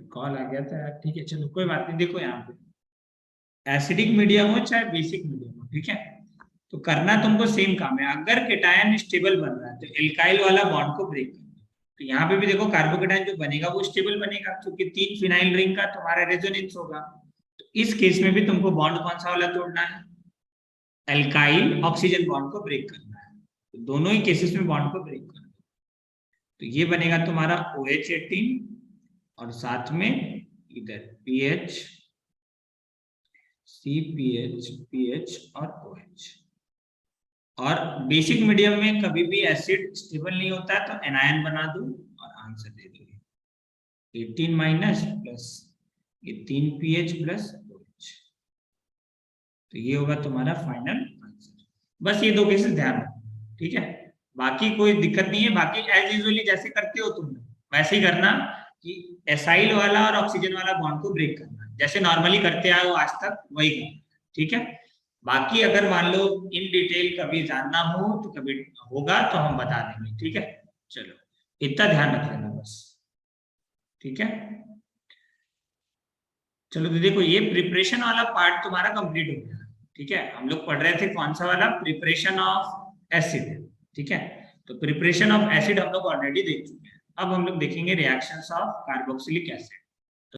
कॉल आ गया था यार, ठीक है चलो कोई बात नहीं। देखो यहाँ पे एसिडिक मीडियम हो चाहे बेसिक मीडियम हो, ठीक है, तो करना तुमको सेम काम है। अगर केटायन स्टेबल बन रहा है तो एल्काइल वाला बॉन्ड को ब्रेक करना। तो यहाँ पे भी देखो कार्बोकेटायन जो बनेगा वो स्टेबल बनेगा, क्योंकि 3 फिनाइल रिंग का तुम्हारा रेजोनेंस होगा। तो इस केस में भी तुमको बॉन्ड कौन सा वाला तोड़ना है, एल्काइल ऑक्सीजन बॉन्ड को ब्रेक करना है। तो दोनों ही केसेस में बॉन्ड को ब्रेक करना है। तो ये बनेगा तुम्हारा OH18 और साथ में इधर PH, CPH, PH और OH। और बेसिक मीडियम में कभी भी एसिड स्टेबल नहीं होता है, तो एनायन बना दो और आंसर दे दो। 18 माइनस प्लस ये 3 PH प्लस OH, तो ये होगा तुम्हारा फाइनल आंसर। बस ये 2 केसेस ध्यान रखो, ठीक है, बाकी कोई दिक्कत नहीं है। बाकी एज यूजुअली जैसे करते हो तुम वैसे ही करना, कि एसाइल वाला और ऑक्सीजन वाला बॉन्ड को ब्रेक करना, जैसे नॉर्मली करते आए हो आज तक वही करना, ठीक है। बाकी अगर मान लो इन डिटेल कभी जानना हो तो कभी होगा तो हम बता देंगे, ठीक है। चलो इतना ध्यान रख लेना बस, ठीक है। चलो तो देखो ये प्रिपरेशन वाला पार्ट तुम्हारा कंप्लीट हो गया, ठीक है। हम लोग पढ़ रहे थे कौन सा वाला, प्रिपरेशन ऑफ एसिड, ठीक है। तो प्रिपरेशन ऑफ एसिड हम लोग ऑलरेडी देख चुके हैं। अब हम लोग देखेंगे रिएक्शंस ऑफ कार्बोक्सिलिक एसिड।